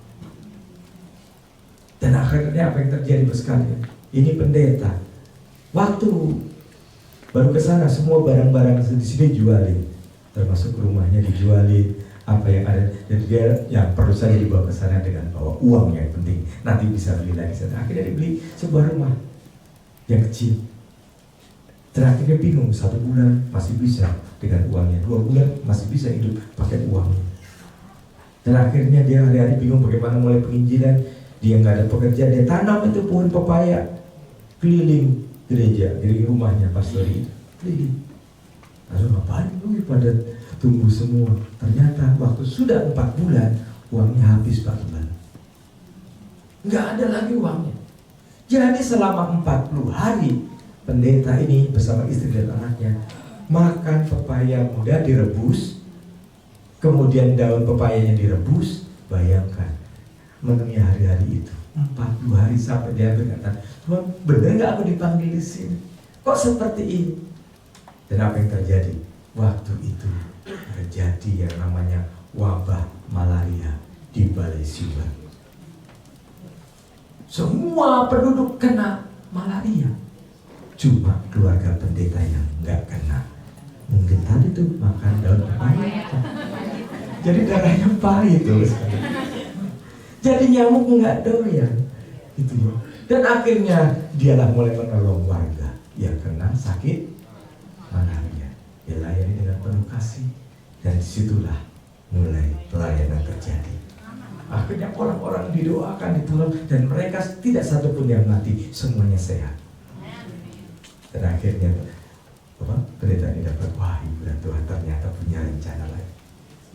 Dan akhirnya apa yang terjadi, bos sekalian? Ini pendeta. Waktu baru ke sana, semua barang-barang di sini jualin. Termasuk rumahnya dijualin, apa yang ada. Jadi dia yang perlu saja dibawa ke sana dengan bawa uang yang penting. Nanti bisa beli lagi sana. Akhirnya dibeli sebuah rumah yang kecil. Terakhirnya bingung, 1 bulan masih bisa dengan uangnya, 2 bulan masih bisa hidup pakai uangnya. Dan akhirnya dia hari-hari bingung bagaimana mulai penginjilan. Dia nggak ada pekerjaan, dia tanam itu pohon pepaya keliling gereja, keliling rumahnya pastor itu, keliling. Lalu ngapain lu pada tumbuh semua? Ternyata waktu sudah 4 bulan uangnya habis Pak Gembala. Nggak ada lagi uangnya. Jadi selama 40 hari pendeta ini bersama istri dan anaknya makan pepaya muda direbus, kemudian daun pepayanya direbus. Bayangkan menemui hari-hari itu 40 hari sampai dia berkata, Tuhan benar nggak aku dipanggil di sini? Kok seperti ini? Dan apa yang terjadi? Waktu itu terjadi yang namanya wabah malaria di Balai Siwa. Semua penduduk kena malaria. Cuma keluarga pendeta yang nggak kena. Mungkin tadi tuh makan daun pepaya. Jadi darahnya pahit tuh. Jadi nyamuk nggak doyan. Gitu ya. Dan akhirnya dialah mulai menolong warga yang kena sakit malaria. Dia layani dengan penuh kasih. Dan disitulah mulai pelayanan terjadi. Akhirnya orang-orang didoakan, ditolong, dan mereka tidak satupun yang mati, semuanya sehat. Dan akhirnya pendeta ini dapat wahyu dan Tuhan ternyata punya rencana lain.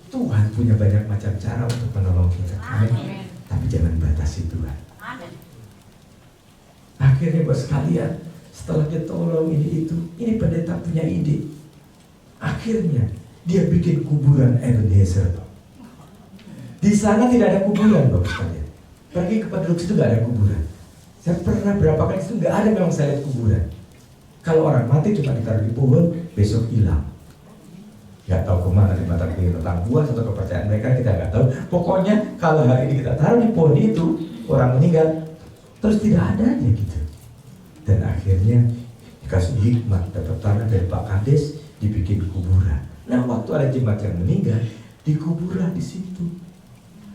Tuhan punya banyak macam cara untuk menolong kita. Amin. Tapi jangan batasi Tuhan. Akhirnya buat sekalian, setelah dia tolong ini pendeta punya ide. Akhirnya dia bikin kuburan Ebenezer. Di sana tidak ada kuburan, Bapak sekalian. Pergi ke penduduk situ nggak ada kuburan. Saya pernah berapa kali situ nggak ada memang saya lihat kuburan. Kalau orang mati cuma ditaruh di pohon, besok hilang. Nggak tahu kemana di mata tentang buah atau kepercayaan mereka, kita nggak tahu. Pokoknya kalau hari ini kita taruh di pohon itu, orang meninggal, terus tidak ada aja gitu. Dan akhirnya dikasih hikmat, dapat tanah dari Pak Kades, dibikin kuburan. Nah waktu ada jemaat yang meninggal, dikuburlah di situ.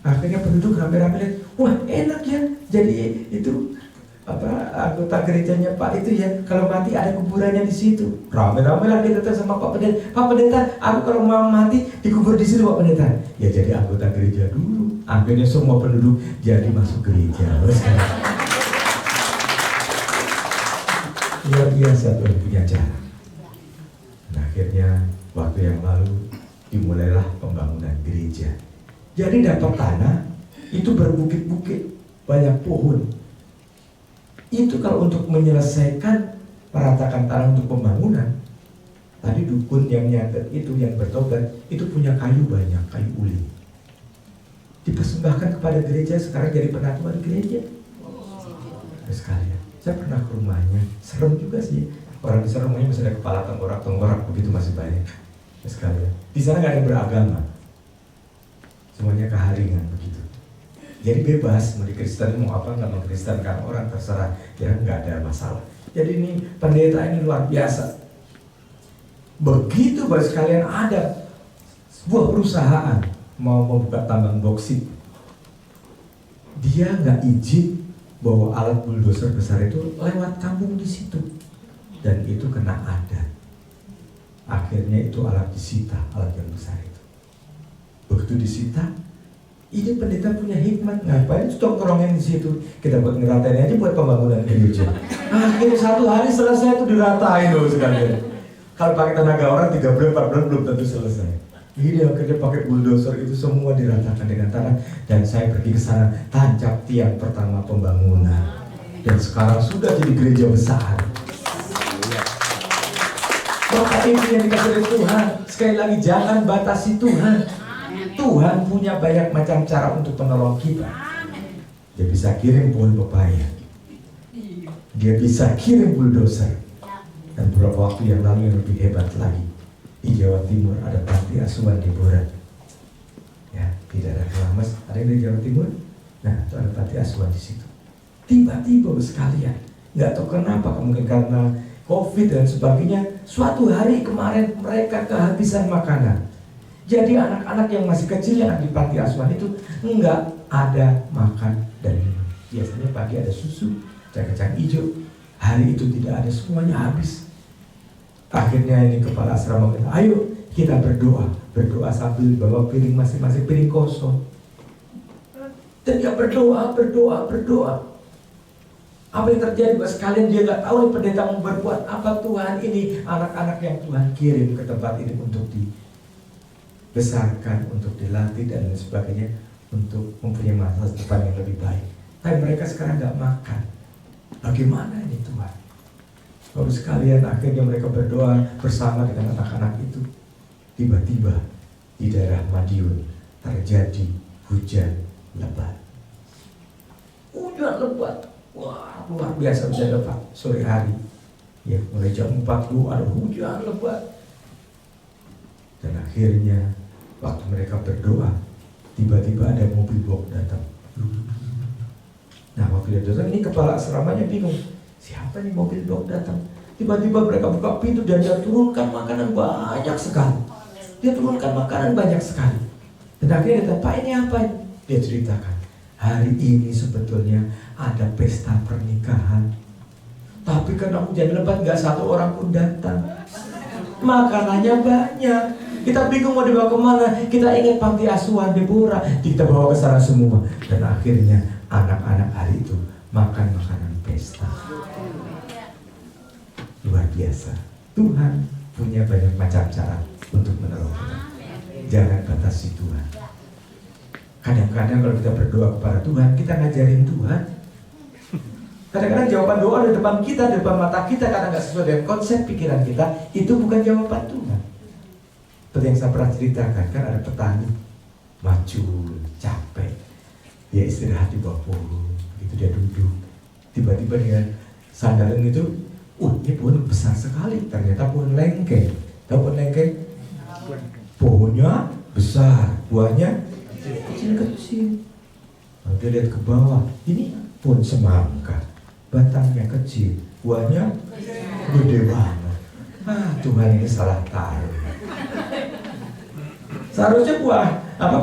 Akhirnya penduduk rame-rame lihat, wah enak ya, jadi itu anggota gerejanya Pak itu ya, kalau mati ada kuburannya di situ. Rame-rame lah dia datang sama Pak Pendeta. Pak Pendeta, aku kalau mau mati dikubur di situ Pak Pendeta. Ya jadi anggota gereja dulu. Akhirnya semua penduduk jadi masuk gereja. Luar biasa Tuhan punya cara. Dan akhirnya waktu yang lalu dimulailah pembangunan gereja. Jadi dapat tanah itu berbukit-bukit, banyak pohon. Itu kalau untuk menyelesaikan meratakan tanah untuk pembangunan. Tadi dukun yang nyatet itu, yang bertobat, itu punya kayu banyak, kayu ulin. Dipersembahkan kepada gereja, sekarang jadi penatua di gereja. Sekalian, saya pernah ke rumahnya, serem juga sih. Orang di sana rumahnya masih ada kepala tengkorak begitu masih banyak. Sekalian, di sana nggak ada yang beragama. Semuanya keharingan begitu. Jadi bebas mau di Kristen mau apa, nggak mau Kristen kan orang terserah, ya nggak ada masalah. Jadi ini pendeta ini luar biasa. Begitu baru sekalian ada sebuah perusahaan mau membuka tambang boksit, dia nggak izin bawa alat bulldozer besar itu lewat kampung di situ, dan itu kena adat. Akhirnya itu alat disita, alat yang besar itu. Begitu disita, ini pendeta punya hikmat, ngapain tongkrongin di situ? Kita buat ngeratain aja buat pembangunan gereja. Akhirnya 1 hari selesai itu diratain loh sekalian. Kalau pakai tenaga orang 3 bulan 4 bulan belum tentu selesai. Ini akhirnya pakai bulldozer itu semua diratakan dengan tanah. Dan saya pergi ke sana, tancap tiang pertama pembangunan. Dan sekarang sudah jadi gereja besar. Bapak Ibu yang dikasih oleh Tuhan, sekali lagi jangan batasi Tuhan. Tuhan punya banyak macam cara untuk menolong kita. Dia bisa kirim pohon pepaya. dia bisa kirim bulldozer. Dan beberapa waktu yang lalu yang lebih hebat lagi, di Jawa Timur ada panti asuhan Deborah. Ya, di daerah Kelames, ada yang di Jawa Timur. Nah, itu ada panti asuhan di situ. Tiba-tiba sekalian, nggak tahu kenapa, mungkin karena COVID dan sebagainya, suatu hari kemarin mereka kehabisan makanan. Jadi anak-anak yang masih kecil yang di panti asuhan itu nggak ada makan dan minum. Biasanya pagi ada susu, kacang hijau. Hari itu tidak ada, semuanya habis. Akhirnya ini kepala asrama kita, ayo kita berdoa sambil bawa piring masing-masing, piring kosong. Dan dia berdoa. Apa yang terjadi? Sekalian dia nggak tahu nih pendeta mau berbuat apa. Tuhan ini anak-anak yang Tuhan kirim ke tempat ini untuk dibesarkan, untuk dilatih dan lain sebagainya, untuk mempunyai masa depan yang lebih baik. Tapi mereka sekarang nggak makan. Bagaimana ini Tuhan? Lalu sekalian akhirnya mereka berdoa bersama dengan anak-anak itu. Tiba-tiba di daerah Madiun terjadi hujan lebat. Hujan lebat, wah luar biasa hujan lebat sore hari. Ya, mulai jam 4 ada hujan lebat. Dan akhirnya waktu mereka berdoa, tiba-tiba ada mobil box datang. Nah, waktu dia datang, ini kepala asramanya bingung. Siapa nih mobil box datang? Tiba-tiba mereka buka pintu dan dia turunkan makanan banyak sekali. Dia turunkan makanan banyak sekali. Dan akhirnya dia tanya, Pak ini apa? Dia ceritakan, hari ini sebetulnya ada pesta pernikahan. Tapi karena hujan lebat gak satu orang pun datang. Makanannya banyak. Kita bingung mau dibawa kemana. Kita ingat panti asuhan Deborah, kita bawa ke sana semua. Dan akhirnya anak-anak hari itu makan makanan pesta. Luar biasa. Tuhan punya banyak macam cara untuk menolong kita. Jangan batasi Tuhan. Kadang-kadang kalau kita berdoa kepada Tuhan, kita ngajarin Tuhan. Kadang-kadang jawaban doa di depan kita, di depan mata kita, karena nggak sesuai dengan konsep pikiran kita, itu bukan jawaban Tuhan. Seperti yang saya pernah ceritakan, kan ada petani macul, capek, dia istirahat di bawah pohon, itu dia duduk, tiba-tiba dia sandaran itu, ini pohon besar sekali, ternyata pohon lengkeng. Tahu pohon lengkeng? Pohonnya besar, buahnya kecil-kecil. Lalu dia lihat ke bawah, ini pohon semangka, batangnya kecil, buahnya gede banget. Tuhan ini salah taruh. Seharusnya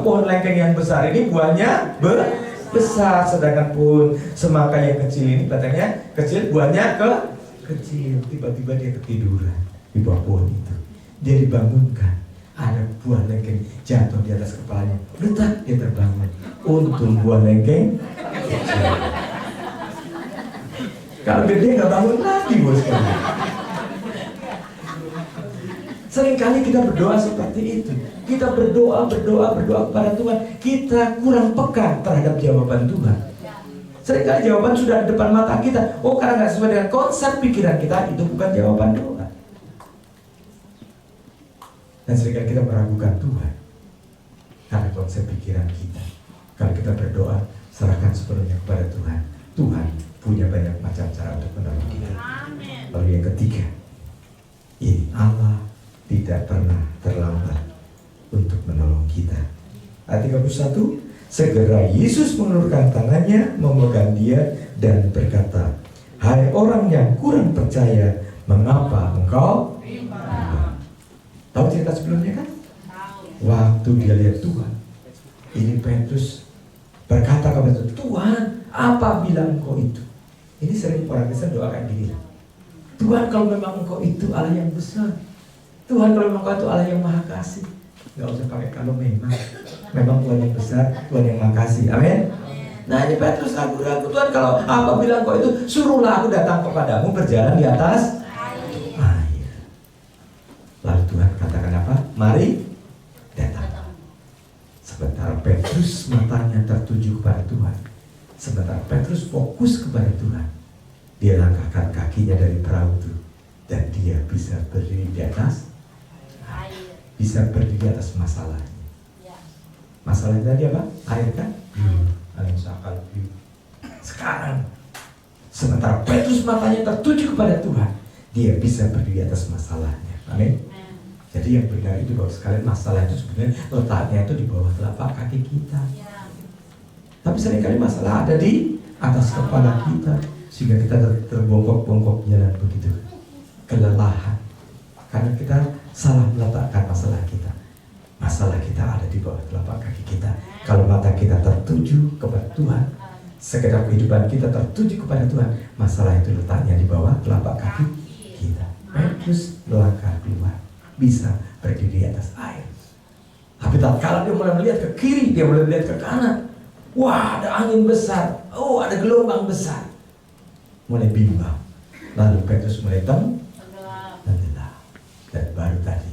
pohon lengkeng yang besar ini buahnya besar, sedangkan pohon semangka yang kecil ini batangnya kecil, buahnya kecil. Tiba-tiba dia ketiduran di bawah pohon itu. Dia dibangunkan, ada buah lengkeng jatuh di atas kepalanya. Letak, dia terbangun. Untung buah lengkeng kecil. Kalau gede nggak bangun lagi bos kami. Seringkali kita berdoa seperti itu. Kita berdoa kepada Tuhan. Kita kurang peka terhadap jawaban Tuhan. Seringkali jawaban sudah di depan mata kita. Oh, karena nggak sesuai dengan konsep pikiran kita, itu bukan jawaban doa. Dan seringkali kita meragukan Tuhan karena konsep pikiran kita. Kalau kita berdoa, serahkan sepenuhnya kepada Tuhan. Tuhan punya banyak macam cara untuk menolong kita. Lalu yang ketiga, ini Allah tidak pernah terlambat untuk menolong kita. Ayat 31, segera Yesus mengulurkan tangannya, memegang dia dan berkata, hai orang yang kurang percaya, mengapa engkau bimbang? Tahu cerita sebelumnya kan? Waktu dia lihat Tuhan, ini Petrus berkata kepada Tuhan, apa bilang engkau itu? Ini sering orang Kristen doakan gini, Tuhan kalau memang engkau itu Allah yang besar, Tuhan kalau memang engkau itu Allah yang maha kasih, gak usah pakai kalau memang Tuhan yang besar, Tuhan yang maha kasih, amin. Nah ini Petrus ragu-ragu, Tuhan kalau apa bilang engkau itu, suruhlah aku datang kepadamu berjalan di atas air. Lalu Tuhan katakan apa? Mari datang. Sebentar Petrus matanya tertuju kepada Tuhan, sebentar Petrus fokus kepada Tuhan, dia langkahkan kakinya dari perahu itu dan dia bisa berdiri di atas air, bisa berdiri di atas masalahnya. Masalahnya tadi apa? Air kan? Air sakal. Sekarang Sementara Petrus matanya tertuju kepada Tuhan, dia bisa berdiri atas masalahnya. Amin. Jadi yang benar itu bahwa sekalian masalah itu sebenarnya letaknya itu di bawah telapak kaki kita. Tapi seringkali masalah ada di atas kepala kita, sehingga kita terbongkok-bongkok jalan begitu, kelelahan. Karena kita salah meletakkan masalah kita. Masalah kita ada di bawah telapak kaki kita. Kalau mata kita tertuju kepada Tuhan, sekedar kehidupan kita tertuju kepada Tuhan, masalah itu letaknya di bawah telapak kaki kita. Petrus melangkah keluar, bisa berdiri di atas air. Tapi tatkala dia mulai melihat ke kiri, dia mulai melihat ke kanan, wah, ada angin besar, oh, ada gelombang besar. Mulai bimbang. Lalu Petrus mulai tenggelam. Dan baru tadi,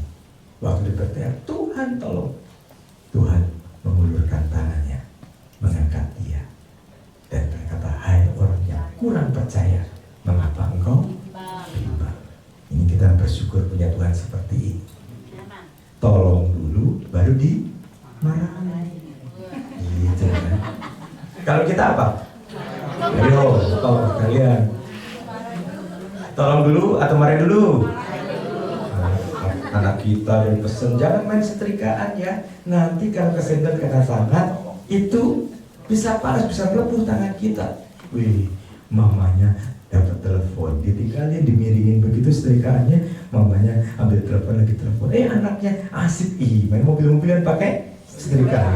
waktu dia berteriak, Tuhan tolong, Tuhan mengulurkan tangannya, mengangkat dia, dan berkata, hai orang yang kurang percaya, mengapa engkau bimbang? Ini kita bersyukur punya Tuhan seperti ini. Tolong dulu, baru dimarahi. Gitu kan? Kalau kita apa? Ayo, tolong kalian. Tolong dulu atau marahin dulu? Anak kita yang pesen, jangan main setrikaan ya. Nanti kalau kesendat kena tangan, itu bisa panas, bisa melepuh tangan kita. Wih, mamanya dapat telepon, ditinggalin, dimiringin begitu setrikaannya. Mamanya ambil telepon lagi telepon. Anaknya asik, main mobil-mobilan pakai setrika.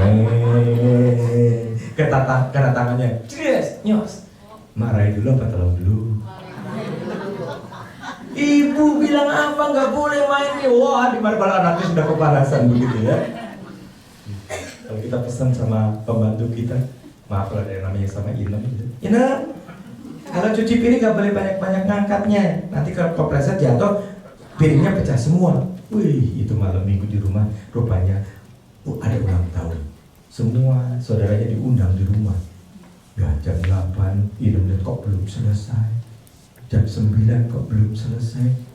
Kena tangannya, yes, nyos. Marahin dulu apa tolong dulu? Ibu bilang apa, nggak boleh main nih. Wah, di mana anaknya sudah kepanasan begitu ya. Kalau kita pesan sama pembantu kita, maaf kalau ada yang namanya sama Inem gitu. Inem, kalau cuci piring nggak boleh banyak-banyak ngangkatnya. Nanti kalau kepleset jatuh, piringnya pecah semua. Wih, itu malam minggu di rumah, rupanya ada ulang tahun. Semua saudaranya diundang di rumah. Ya, jam 8, Inem lihat kok belum selesai. Jam 9 kok belum selesai.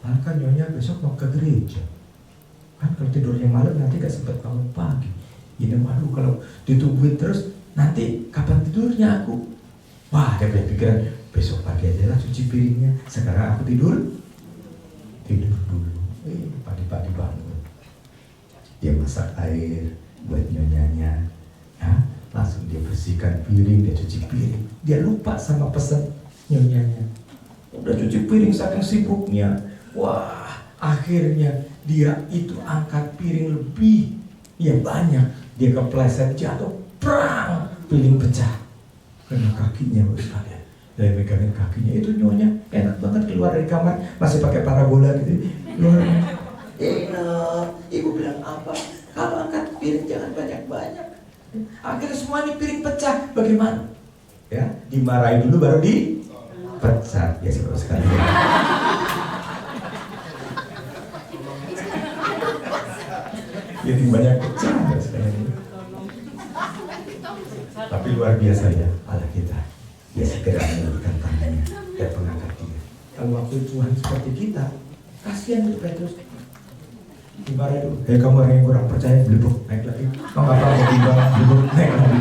Kan nyonya besok mau ke gereja. Kan kalau tidurnya malam nanti gak sempat bangun pagi. Ini aduh kalau ditungguin terus nanti kapan tidurnya aku. Wah, dia punya pikiran besok pagi aja lah cuci piringnya. Sekarang aku tidur dulu. Pagi-pagi bangun. Dia masak air buat nyonyanya. Langsung dia bersihkan piring, dia cuci piring. Dia lupa sama pesan nyonyanya. Udah cuci piring saking sibuknya. Wah, akhirnya dia itu angkat piring lebih. Ya banyak. Dia kepleset jatuh. Prang, piring pecah. Kena kakinya bos kalian. Dia megangin kakinya. Itu nyonya enak banget keluar dari kamar. Masih pakai parabola gitu. Keluar. Enak. Ibu bilang apa? Kalau angkat piring jangan banyak-banyak. Akhirnya semua ini piring pecah. Bagaimana? Ya, dimarahin dulu baru pecah, ya seperti sekali. Jadi banyak pecah sekali. Tapi luar biasa ya Allah kita. Dia segera mengulurkan tangannya dan mengangkat dia. Kalau waktu Tuhan seperti kita, kasihan tuh Petrus. Dimarahin dulu. Kamu orang yang kurang percaya, belibuk naik lagi. Mengapa mau timbang belibuk naik lagi?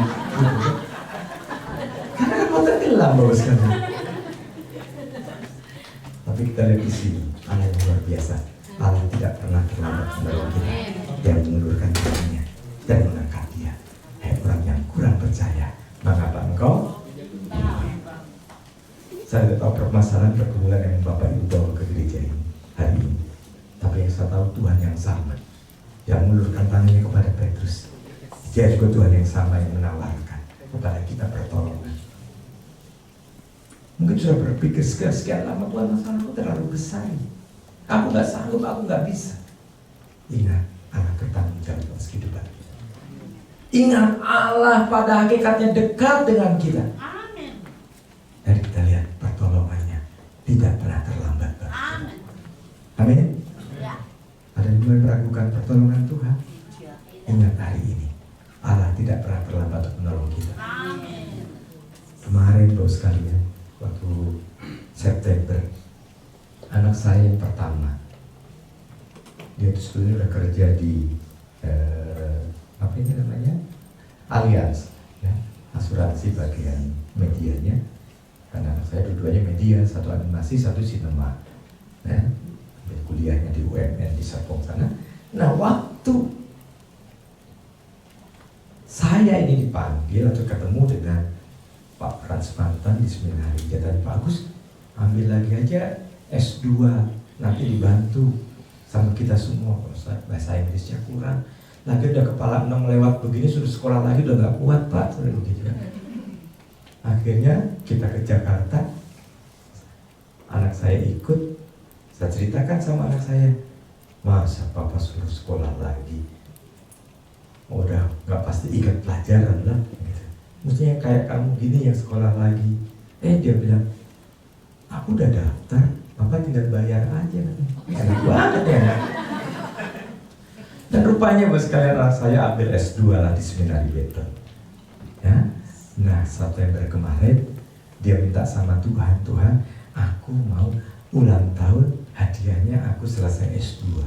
Karena kan mau tenggelam bawa sekali. Tapi kita lihat di sini, Allah yang luar biasa. Allah tidak pernah terlambat menolong kita. Dia mengulurkan tangannya dan mengangkat dia. Hai orang yang kurang percaya, mengapa engkau? Saya tidak tahu permasalahan pergumulan yang Bapak Ibu bawa ke gereja ini hari ini. Tapi yang saya tahu Tuhan yang sama, yang mengulurkan tangannya kepada Petrus. Dia juga Tuhan yang sama yang menawarkan kepada kita pertolongan. Mungkin sudah berpikir sekian lama, Tuhan masalahku terlalu besar. Aku gak sanggup, aku gak bisa. Ingat, Allah bertanggung jawab atas kehidupan kita. Ingat, Allah pada hakikatnya dekat dengan kita. Amin. Dan kita lihat pertolongannya tidak pernah terlambat. Amin. Amin. Ya. Ada yang mulai meragukan pertolongan Tuhan? Ingat hari ini, Allah tidak pernah terlambat untuk menolong kita. Amin. Kemarin bos sekalian, waktu September, anak saya yang pertama, dia itu sebetulnya udah kerja di apa ini namanya, Allianz, ya, asuransi bagian medianya. Karena anak saya dua-duanya media, satu animasi, satu sinema. Nah, kuliahnya di UMN di Serpong sana. Nah, waktu saya ini dipanggil atau ketemu dengan Pak Frans Mantan di seminari, dia tadi, Pak Agus, ambil lagi aja S2, nanti dibantu sama kita semua, bahasa Inggrisnya kurang. Lagi udah kepala 6 lewat begini, suruh sekolah lagi udah gak kuat Pak, begitu kan. Akhirnya kita ke Jakarta, anak saya ikut, saya ceritakan sama anak saya, masa papa suruh sekolah lagi, udah gak pasti ingat pelajaran lah gitu. Mestinya kayak kamu gini yang sekolah lagi. Dia bilang, aku udah daftar, papa tinggal bayar aja. Enak banget ya. Dan rupanya bos sekalian, saya ambil S2 lah di seminari Beton ya. Nah, September kemarin dia minta sama Tuhan, Tuhan, aku mau ulang tahun, hadiahnya aku selesai S2.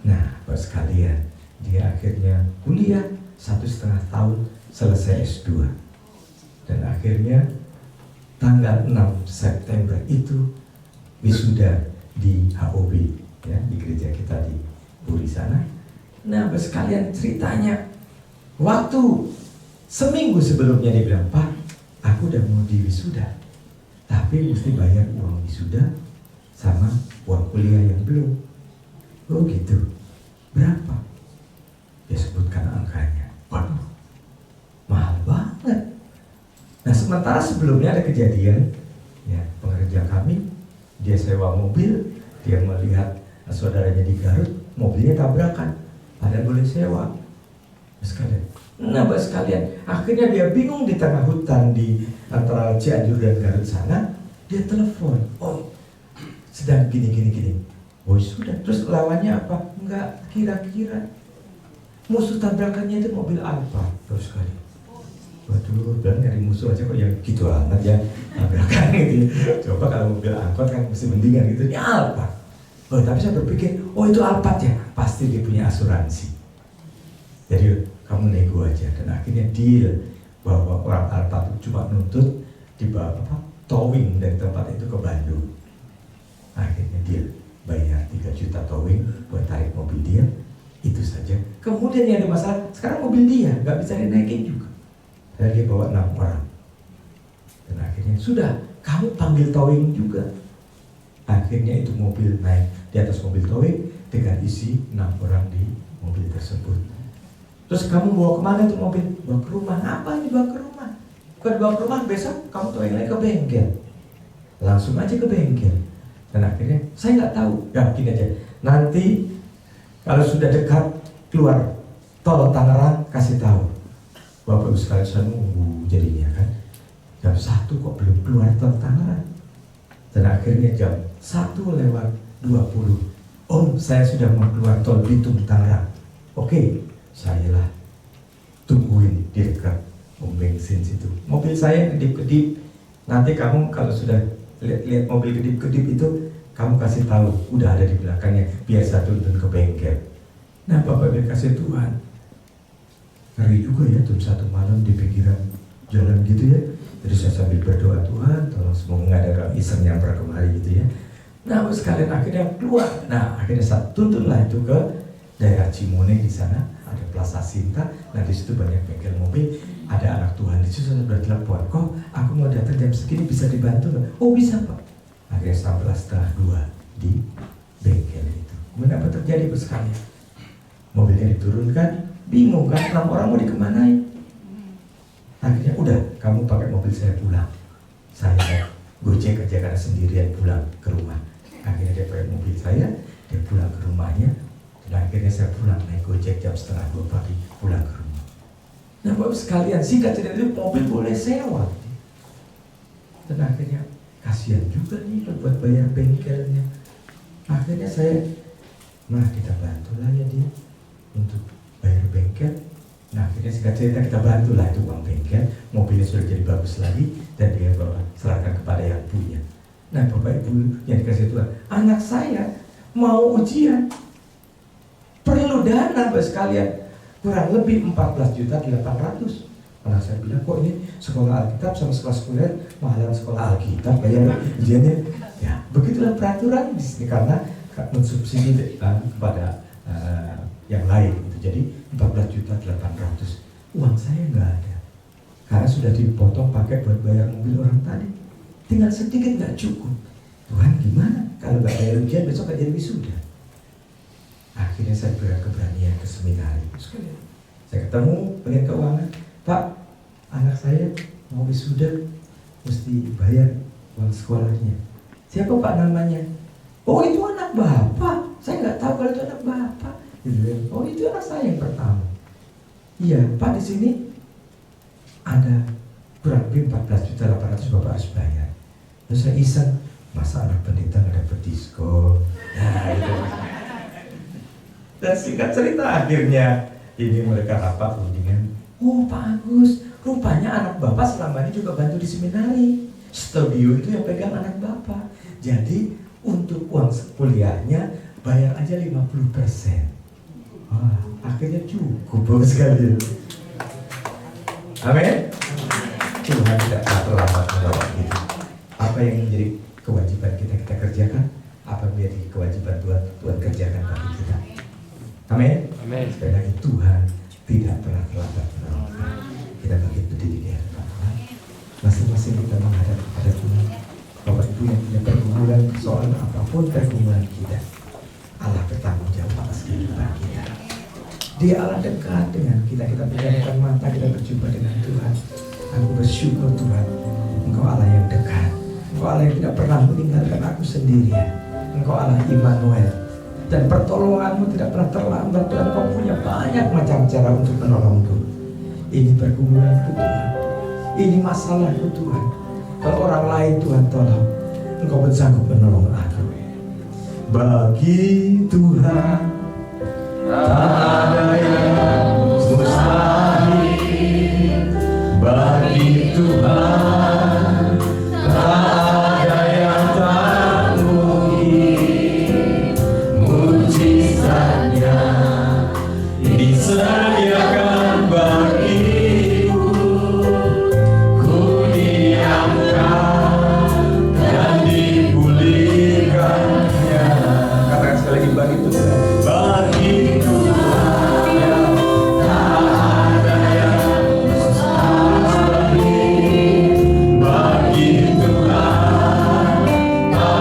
Nah, bos sekalian, dia akhirnya kuliah 1,5 tahun selesai S2. Dan akhirnya tanggal 6 September itu wisuda di HOB ya, di gereja kita di Puri sana. Nah, bos sekalian, ceritanya waktu seminggu sebelumnya dia bilang, Pak, aku udah mau di wisuda, tapi mesti bayar uang wisuda sama uang kuliah yang belum. Oh gitu, berapa? Dia sebutkan angkanya. Waduh, mahal banget. Nah, sementara sebelumnya ada kejadian ya, pengerja kami, dia sewa mobil, dia melihat saudaranya di Garut, mobilnya tabrakan, padahal boleh sewa. Sekalian. Nah, bos sekalian, akhirnya dia bingung di tengah hutan di antara Cianjur dan Garut sana. Dia telepon, oh sedang gini. Oh sudah, terus lawannya apa? Enggak, kira-kira musuh tabrakannya itu mobil Alfa. Terus sekali, waduh, dan nyari musuh aja kok yang gitu amat ya tabrakan gitu. Coba kalau mobil angkot kan mesti mendingan gitu, ini Alfa. Oh, tapi saya berpikir, oh itu Alphard ya, pasti dia punya asuransi. Jadi kamu nego aja, dan akhirnya deal bahwa orang Alphard cuma nuntut di towing dari tempat itu ke Bandung. Akhirnya deal, bayar 3 juta towing buat tarik mobil dia, itu saja. Kemudian yang ada masalah, sekarang mobil dia nggak bisa dinaikin juga. Dan dia bawa 6 orang. Dan akhirnya sudah, kamu panggil towing juga. Akhirnya itu mobil naik di atas mobil towing dengan isi 6 orang di mobil tersebut. Terus kamu bawa kemana tuh mobil? Bawa ke rumah. Apa ini bawa ke rumah? Bukan bawa ke rumah, besok kamu towing lagi ke bengkel. Langsung aja ke bengkel. Dan akhirnya saya nggak tahu. Ya gini aja. Nanti kalau sudah dekat keluar tol Tangerang, kasih tahu. Bapak Ibu sekalian, saya nunggu jadinya kan. Jam 1 kok belum keluar tol Tangerang. Dan akhirnya jam 1:20, Om, saya sudah mau keluar tol Bitung Tangerang. Oke, saya lah tungguin di dekat pom bensin situ. Mobil saya kedip-kedip. Nanti kamu kalau sudah lihat mobil kedip-kedip itu, kamu kasih tahu, udah ada di belakangnya, biar saya tuntun ke bengkel. Nah, Bapak kasih Tuhan, ngeri juga ya jam 1 malam di pinggiran jalan gitu ya. Jadi saya sambil berdoa, Tuhan tolong semoga nggak ada orang iseng yang kemari gitu ya. Nah, sekalian akhirnya keluar. Nah, akhirnya saya tuntunlah itu ke daerah Cimone di sana, ada Plaza Sinta. Nah, di situ banyak bengkel mobil. Ada anak Tuhan di situ, saya sudah telepon, kok aku mau datang jam segini, bisa dibantu nggak? Oh bisa Pak. Akhirnya sampai 1:30 di bengkel itu. Kemudian apa terjadi Bos sekalian? Mobilnya diturunkan, bingung kan, 6 orang mau dikemanain? Akhirnya udah, kamu pakai mobil saya pulang. Saya gojek aja karena sendirian pulang ke rumah. Akhirnya dia pakai mobil saya, dia pulang ke rumahnya. Dan akhirnya saya pulang naik gojek jam 1:30 pagi pulang ke rumah. Nah Bapak sekalian, singkat cerita itu mobil boleh sewa. Dan akhirnya kasihan juga nih buat bayar bengkelnya. Akhirnya saya, kita bantulah ya dia untuk bayar bengkel. Nah akhirnya singkat cerita kita bantulah itu uang bengkel. Mobilnya sudah jadi bagus lagi dan dia bawa serahkan kepada yang punya. Nah Bapak Ibu yang dikasih Tuhan, anak saya mau ujian, perlu dana Bapak sekalian, kurang lebih 14.800.000. Anak saya bilang, kok ini sekolah Alkitab sama sekolah sekuler mahalan sekolah Alkitab bayar ujiannya. Ya, begitulah peraturan di sini karena mensubsidi kepada yang lain gitu. Jadi 14.800.000 uang saya nggak ada karena sudah dipotong pakai buat bayar mobil orang tadi. Tinggal sedikit nggak cukup. Tuhan gimana? Kalau nggak bayar ujian besok nggak jadi wisuda. Akhirnya saya berkeberanian ke seminari. Saya ketemu pengen keuangan, Pak, anak saya mau wisuda, mesti bayar uang sekolahnya. Siapa Pak namanya? Oh itu anak Bapak. Saya nggak tahu kalau itu anak Bapak. Oh itu anak saya yang pertama. Iya Pak, di sini ada kurang lebih 14.800.000 Bapak harus bayar. Terus saya iseng, masa anak pendeta nggak dapat diskon? Nah itu. Dan singkat cerita akhirnya ini mereka rapat dengan, oh Pak Agus, rupanya anak Bapak selama ini juga bantu di seminari. Studio itu yang pegang anak Bapak. Jadi untuk uang kuliahnya bayar aja 50%. Wah, akhirnya cukup bagus sekali. Amin. Tuhan tidak pernah terlambat menolong kita. Apa yang menjadi kewajiban kita kerjakan, apa yang menjadi kewajiban Tuhan kerjakan bagi kita. Amin. Amin. Sekali lagi Tuhan tidak pernah terlambat menolong kita. Kita bagi berdiri di hadapan Tuhan. Masing-masing kita menghadap kepada Tuhan. Bapak Ibu yang punya pergumulan, persoalan apapun pergumulan kita, Allah bertanggung jawab atas kehidupan kita. Dia Allah dekat dengan kita. Kita pejamkan mata, kita berjumpa dengan Tuhan. Aku bersyukur Tuhan, Engkau Allah yang dekat. Engkau Allah yang tidak pernah meninggalkan aku sendirian. Engkau Allah Immanuel. Dan pertolonganmu tidak pernah terlambat. Tuhan, Engkau punya banyak macam cara untuk menolongku. Ini pergumulanku Tuhan. Ini masalahku Tuhan. Kalau orang lain Tuhan tolong, Engkau bersanggup menolong aku. Bagi Tuhan tak ada yang mustahil. Bagi Tuhan tak ada yang tak mungkin. Mujizatnya disediakan bagiku. Ku diamkan dan dipulihkannya. Katakan sekali lagi, bagi Tuhan. Bagi Tuhan tak ada yang mustahil. Bagi Tuhan tak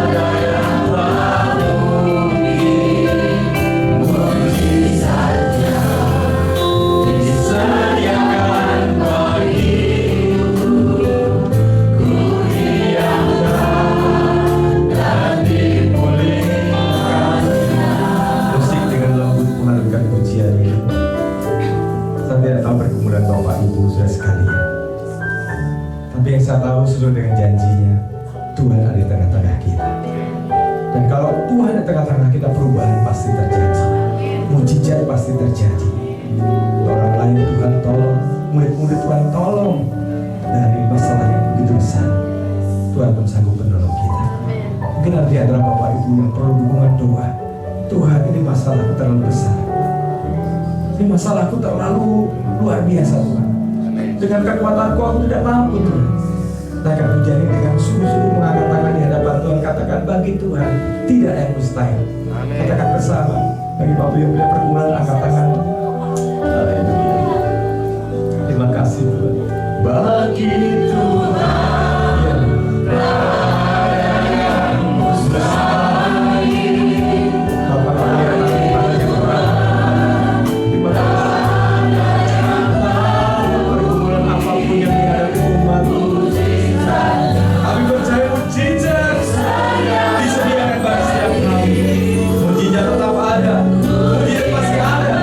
ada yang tak mungkin. Mujizatnya disediakan bagiku. Ku diamkan dan dipulihkannya. Musik dengan lembut menghadirkan pujian ini. Saya tidak tahu pergumulan Bapak Ibu sudah sekalian, tapi yang saya tahu sesuai dengan janjinya, Tuhan ada di tengah-tengah kita. Dan kalau Tuhan di tengah-tengah kita, perubahan pasti terjadi, mujizat pasti terjadi. Orang lain Tuhan tolong, murid-murid Tuhan tolong dari masalah yang begitu besar. Tuhan pun sanggup menolong kita. Mungkin ada di antara Bapak Ibu yang perlu dukungan doa. Tuhan, ini masalahku terlalu besar. Ini masalahku terlalu luar biasa Tuhan. Dengan kekuatanku aku tidak mampu Tuhan. Takkan menjadi dengan sungguh-sungguh mengangkat tangan di hadapan Tuhan. Katakan, bagi Tuhan tidak ada yang mustahil. Katakan bersama. Bagi Bapak yang punya pergumulan, angkat tangan. Haleluya. Terima kasih Tuhan. Bagi Tuhan tak ada yang mustahil. Bapak yang ada di Tuhan. Terima kasih. Pergumulan apapun yang dihadapi umat, kami percaya mujizat disediakan bagi setiap kami. Mujizat tetap ada, mujizat pasti ada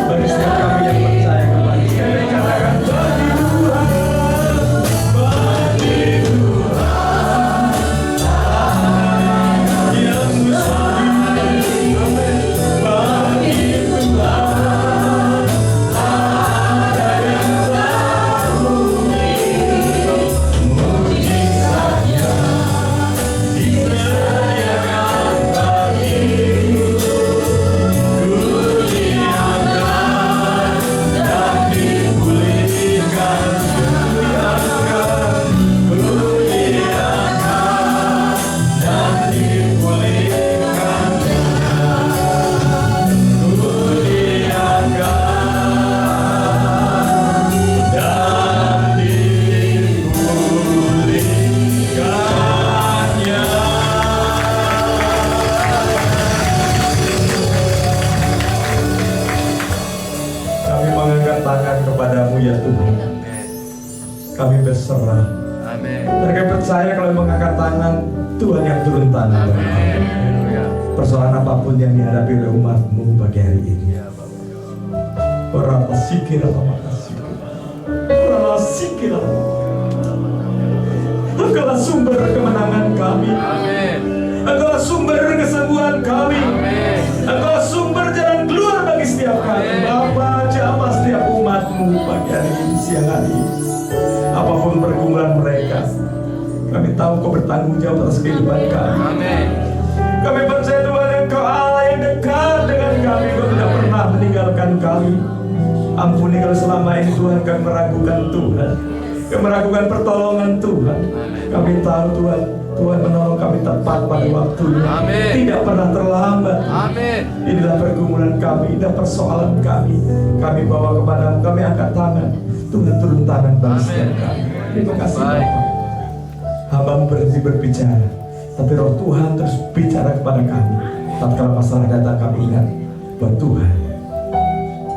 bagi setiap kami yang percaya kepada Dia. Katakan, bagi Tuhan kami berserah. Amin. Dan kami percaya kalau mengangkat tangan, Tuhan yang turun tangan. Haleluya. Persoalan apapun yang dihadapi oleh umat-Mu pagi hari ini. Ya Bapak. Orang sikir apa makasih. Orang sikir apa. Engkaulah sumber kemenangan kami. Amin. Engkaulah sumber kesembuhan kami. Amin. Engkaulah sumber jalan keluar bagi setiap kami. Amin. Bapa, jamah setiap umat-Mu pagi hari ini, siang hari ini. Apapun pergumulan mereka, kami tahu Kau bertanggung jawab atas kehidupan kami. Amin. Kami percaya Tuhan Engkau Allah yang dekat dengan kami. Kau tidak pernah meninggalkan kami. Ampuni kalau selama ini Tuhan kami meragukan Tuhan. Kami meragukan pertolongan Tuhan. Kami tahu Tuhan, Tuhan menolong kami tepat pada waktunya. Amin. Tidak pernah terlambat. Amin. Inilah pergumulan kami, inilah persoalan kami. Kami bawa kepadamu, kami angkat tangan. Tuhan turun tangan bagi setiap kami. Terima kasih Baik. Bapak. Hamba-Mu berhenti berbicara, tapi Roh Tuhan terus bicara kepada kami. Tatkala masalah datang, kami ingat bahwa Tuhan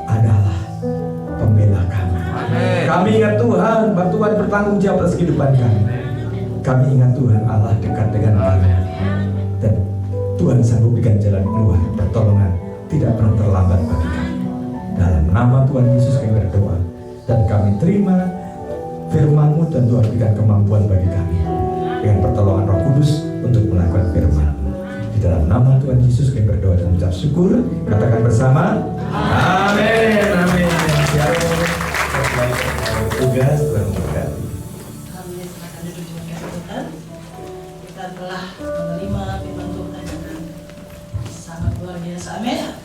adalah pembela kami. Amin. Kami ingat Tuhan, bahwa Tuhan bertanggung jawab atas kehidupan kami. Kami ingat Tuhan Allah dekat dengan kami. Dan Tuhan sanggup berikan jalan keluar, pertolongan tidak pernah terlambat bagi kami. Dalam nama Tuhan Yesus kami berdoa. Dan kami terima firman-Mu dan Tuhan berikan kemampuan bagi kami. Dengan pertolongan Roh Kudus untuk melakukan firman-Mu. Di dalam nama Tuhan Yesus kami berdoa dan mengucap syukur. Katakan bersama. Amin. Amin. Shalom. Tugas Tuhan memberkati. Kami silakan duduk di hadapan Tuhan. Kita telah menerima firman Tuhan yang sangat luar biasa. Amin.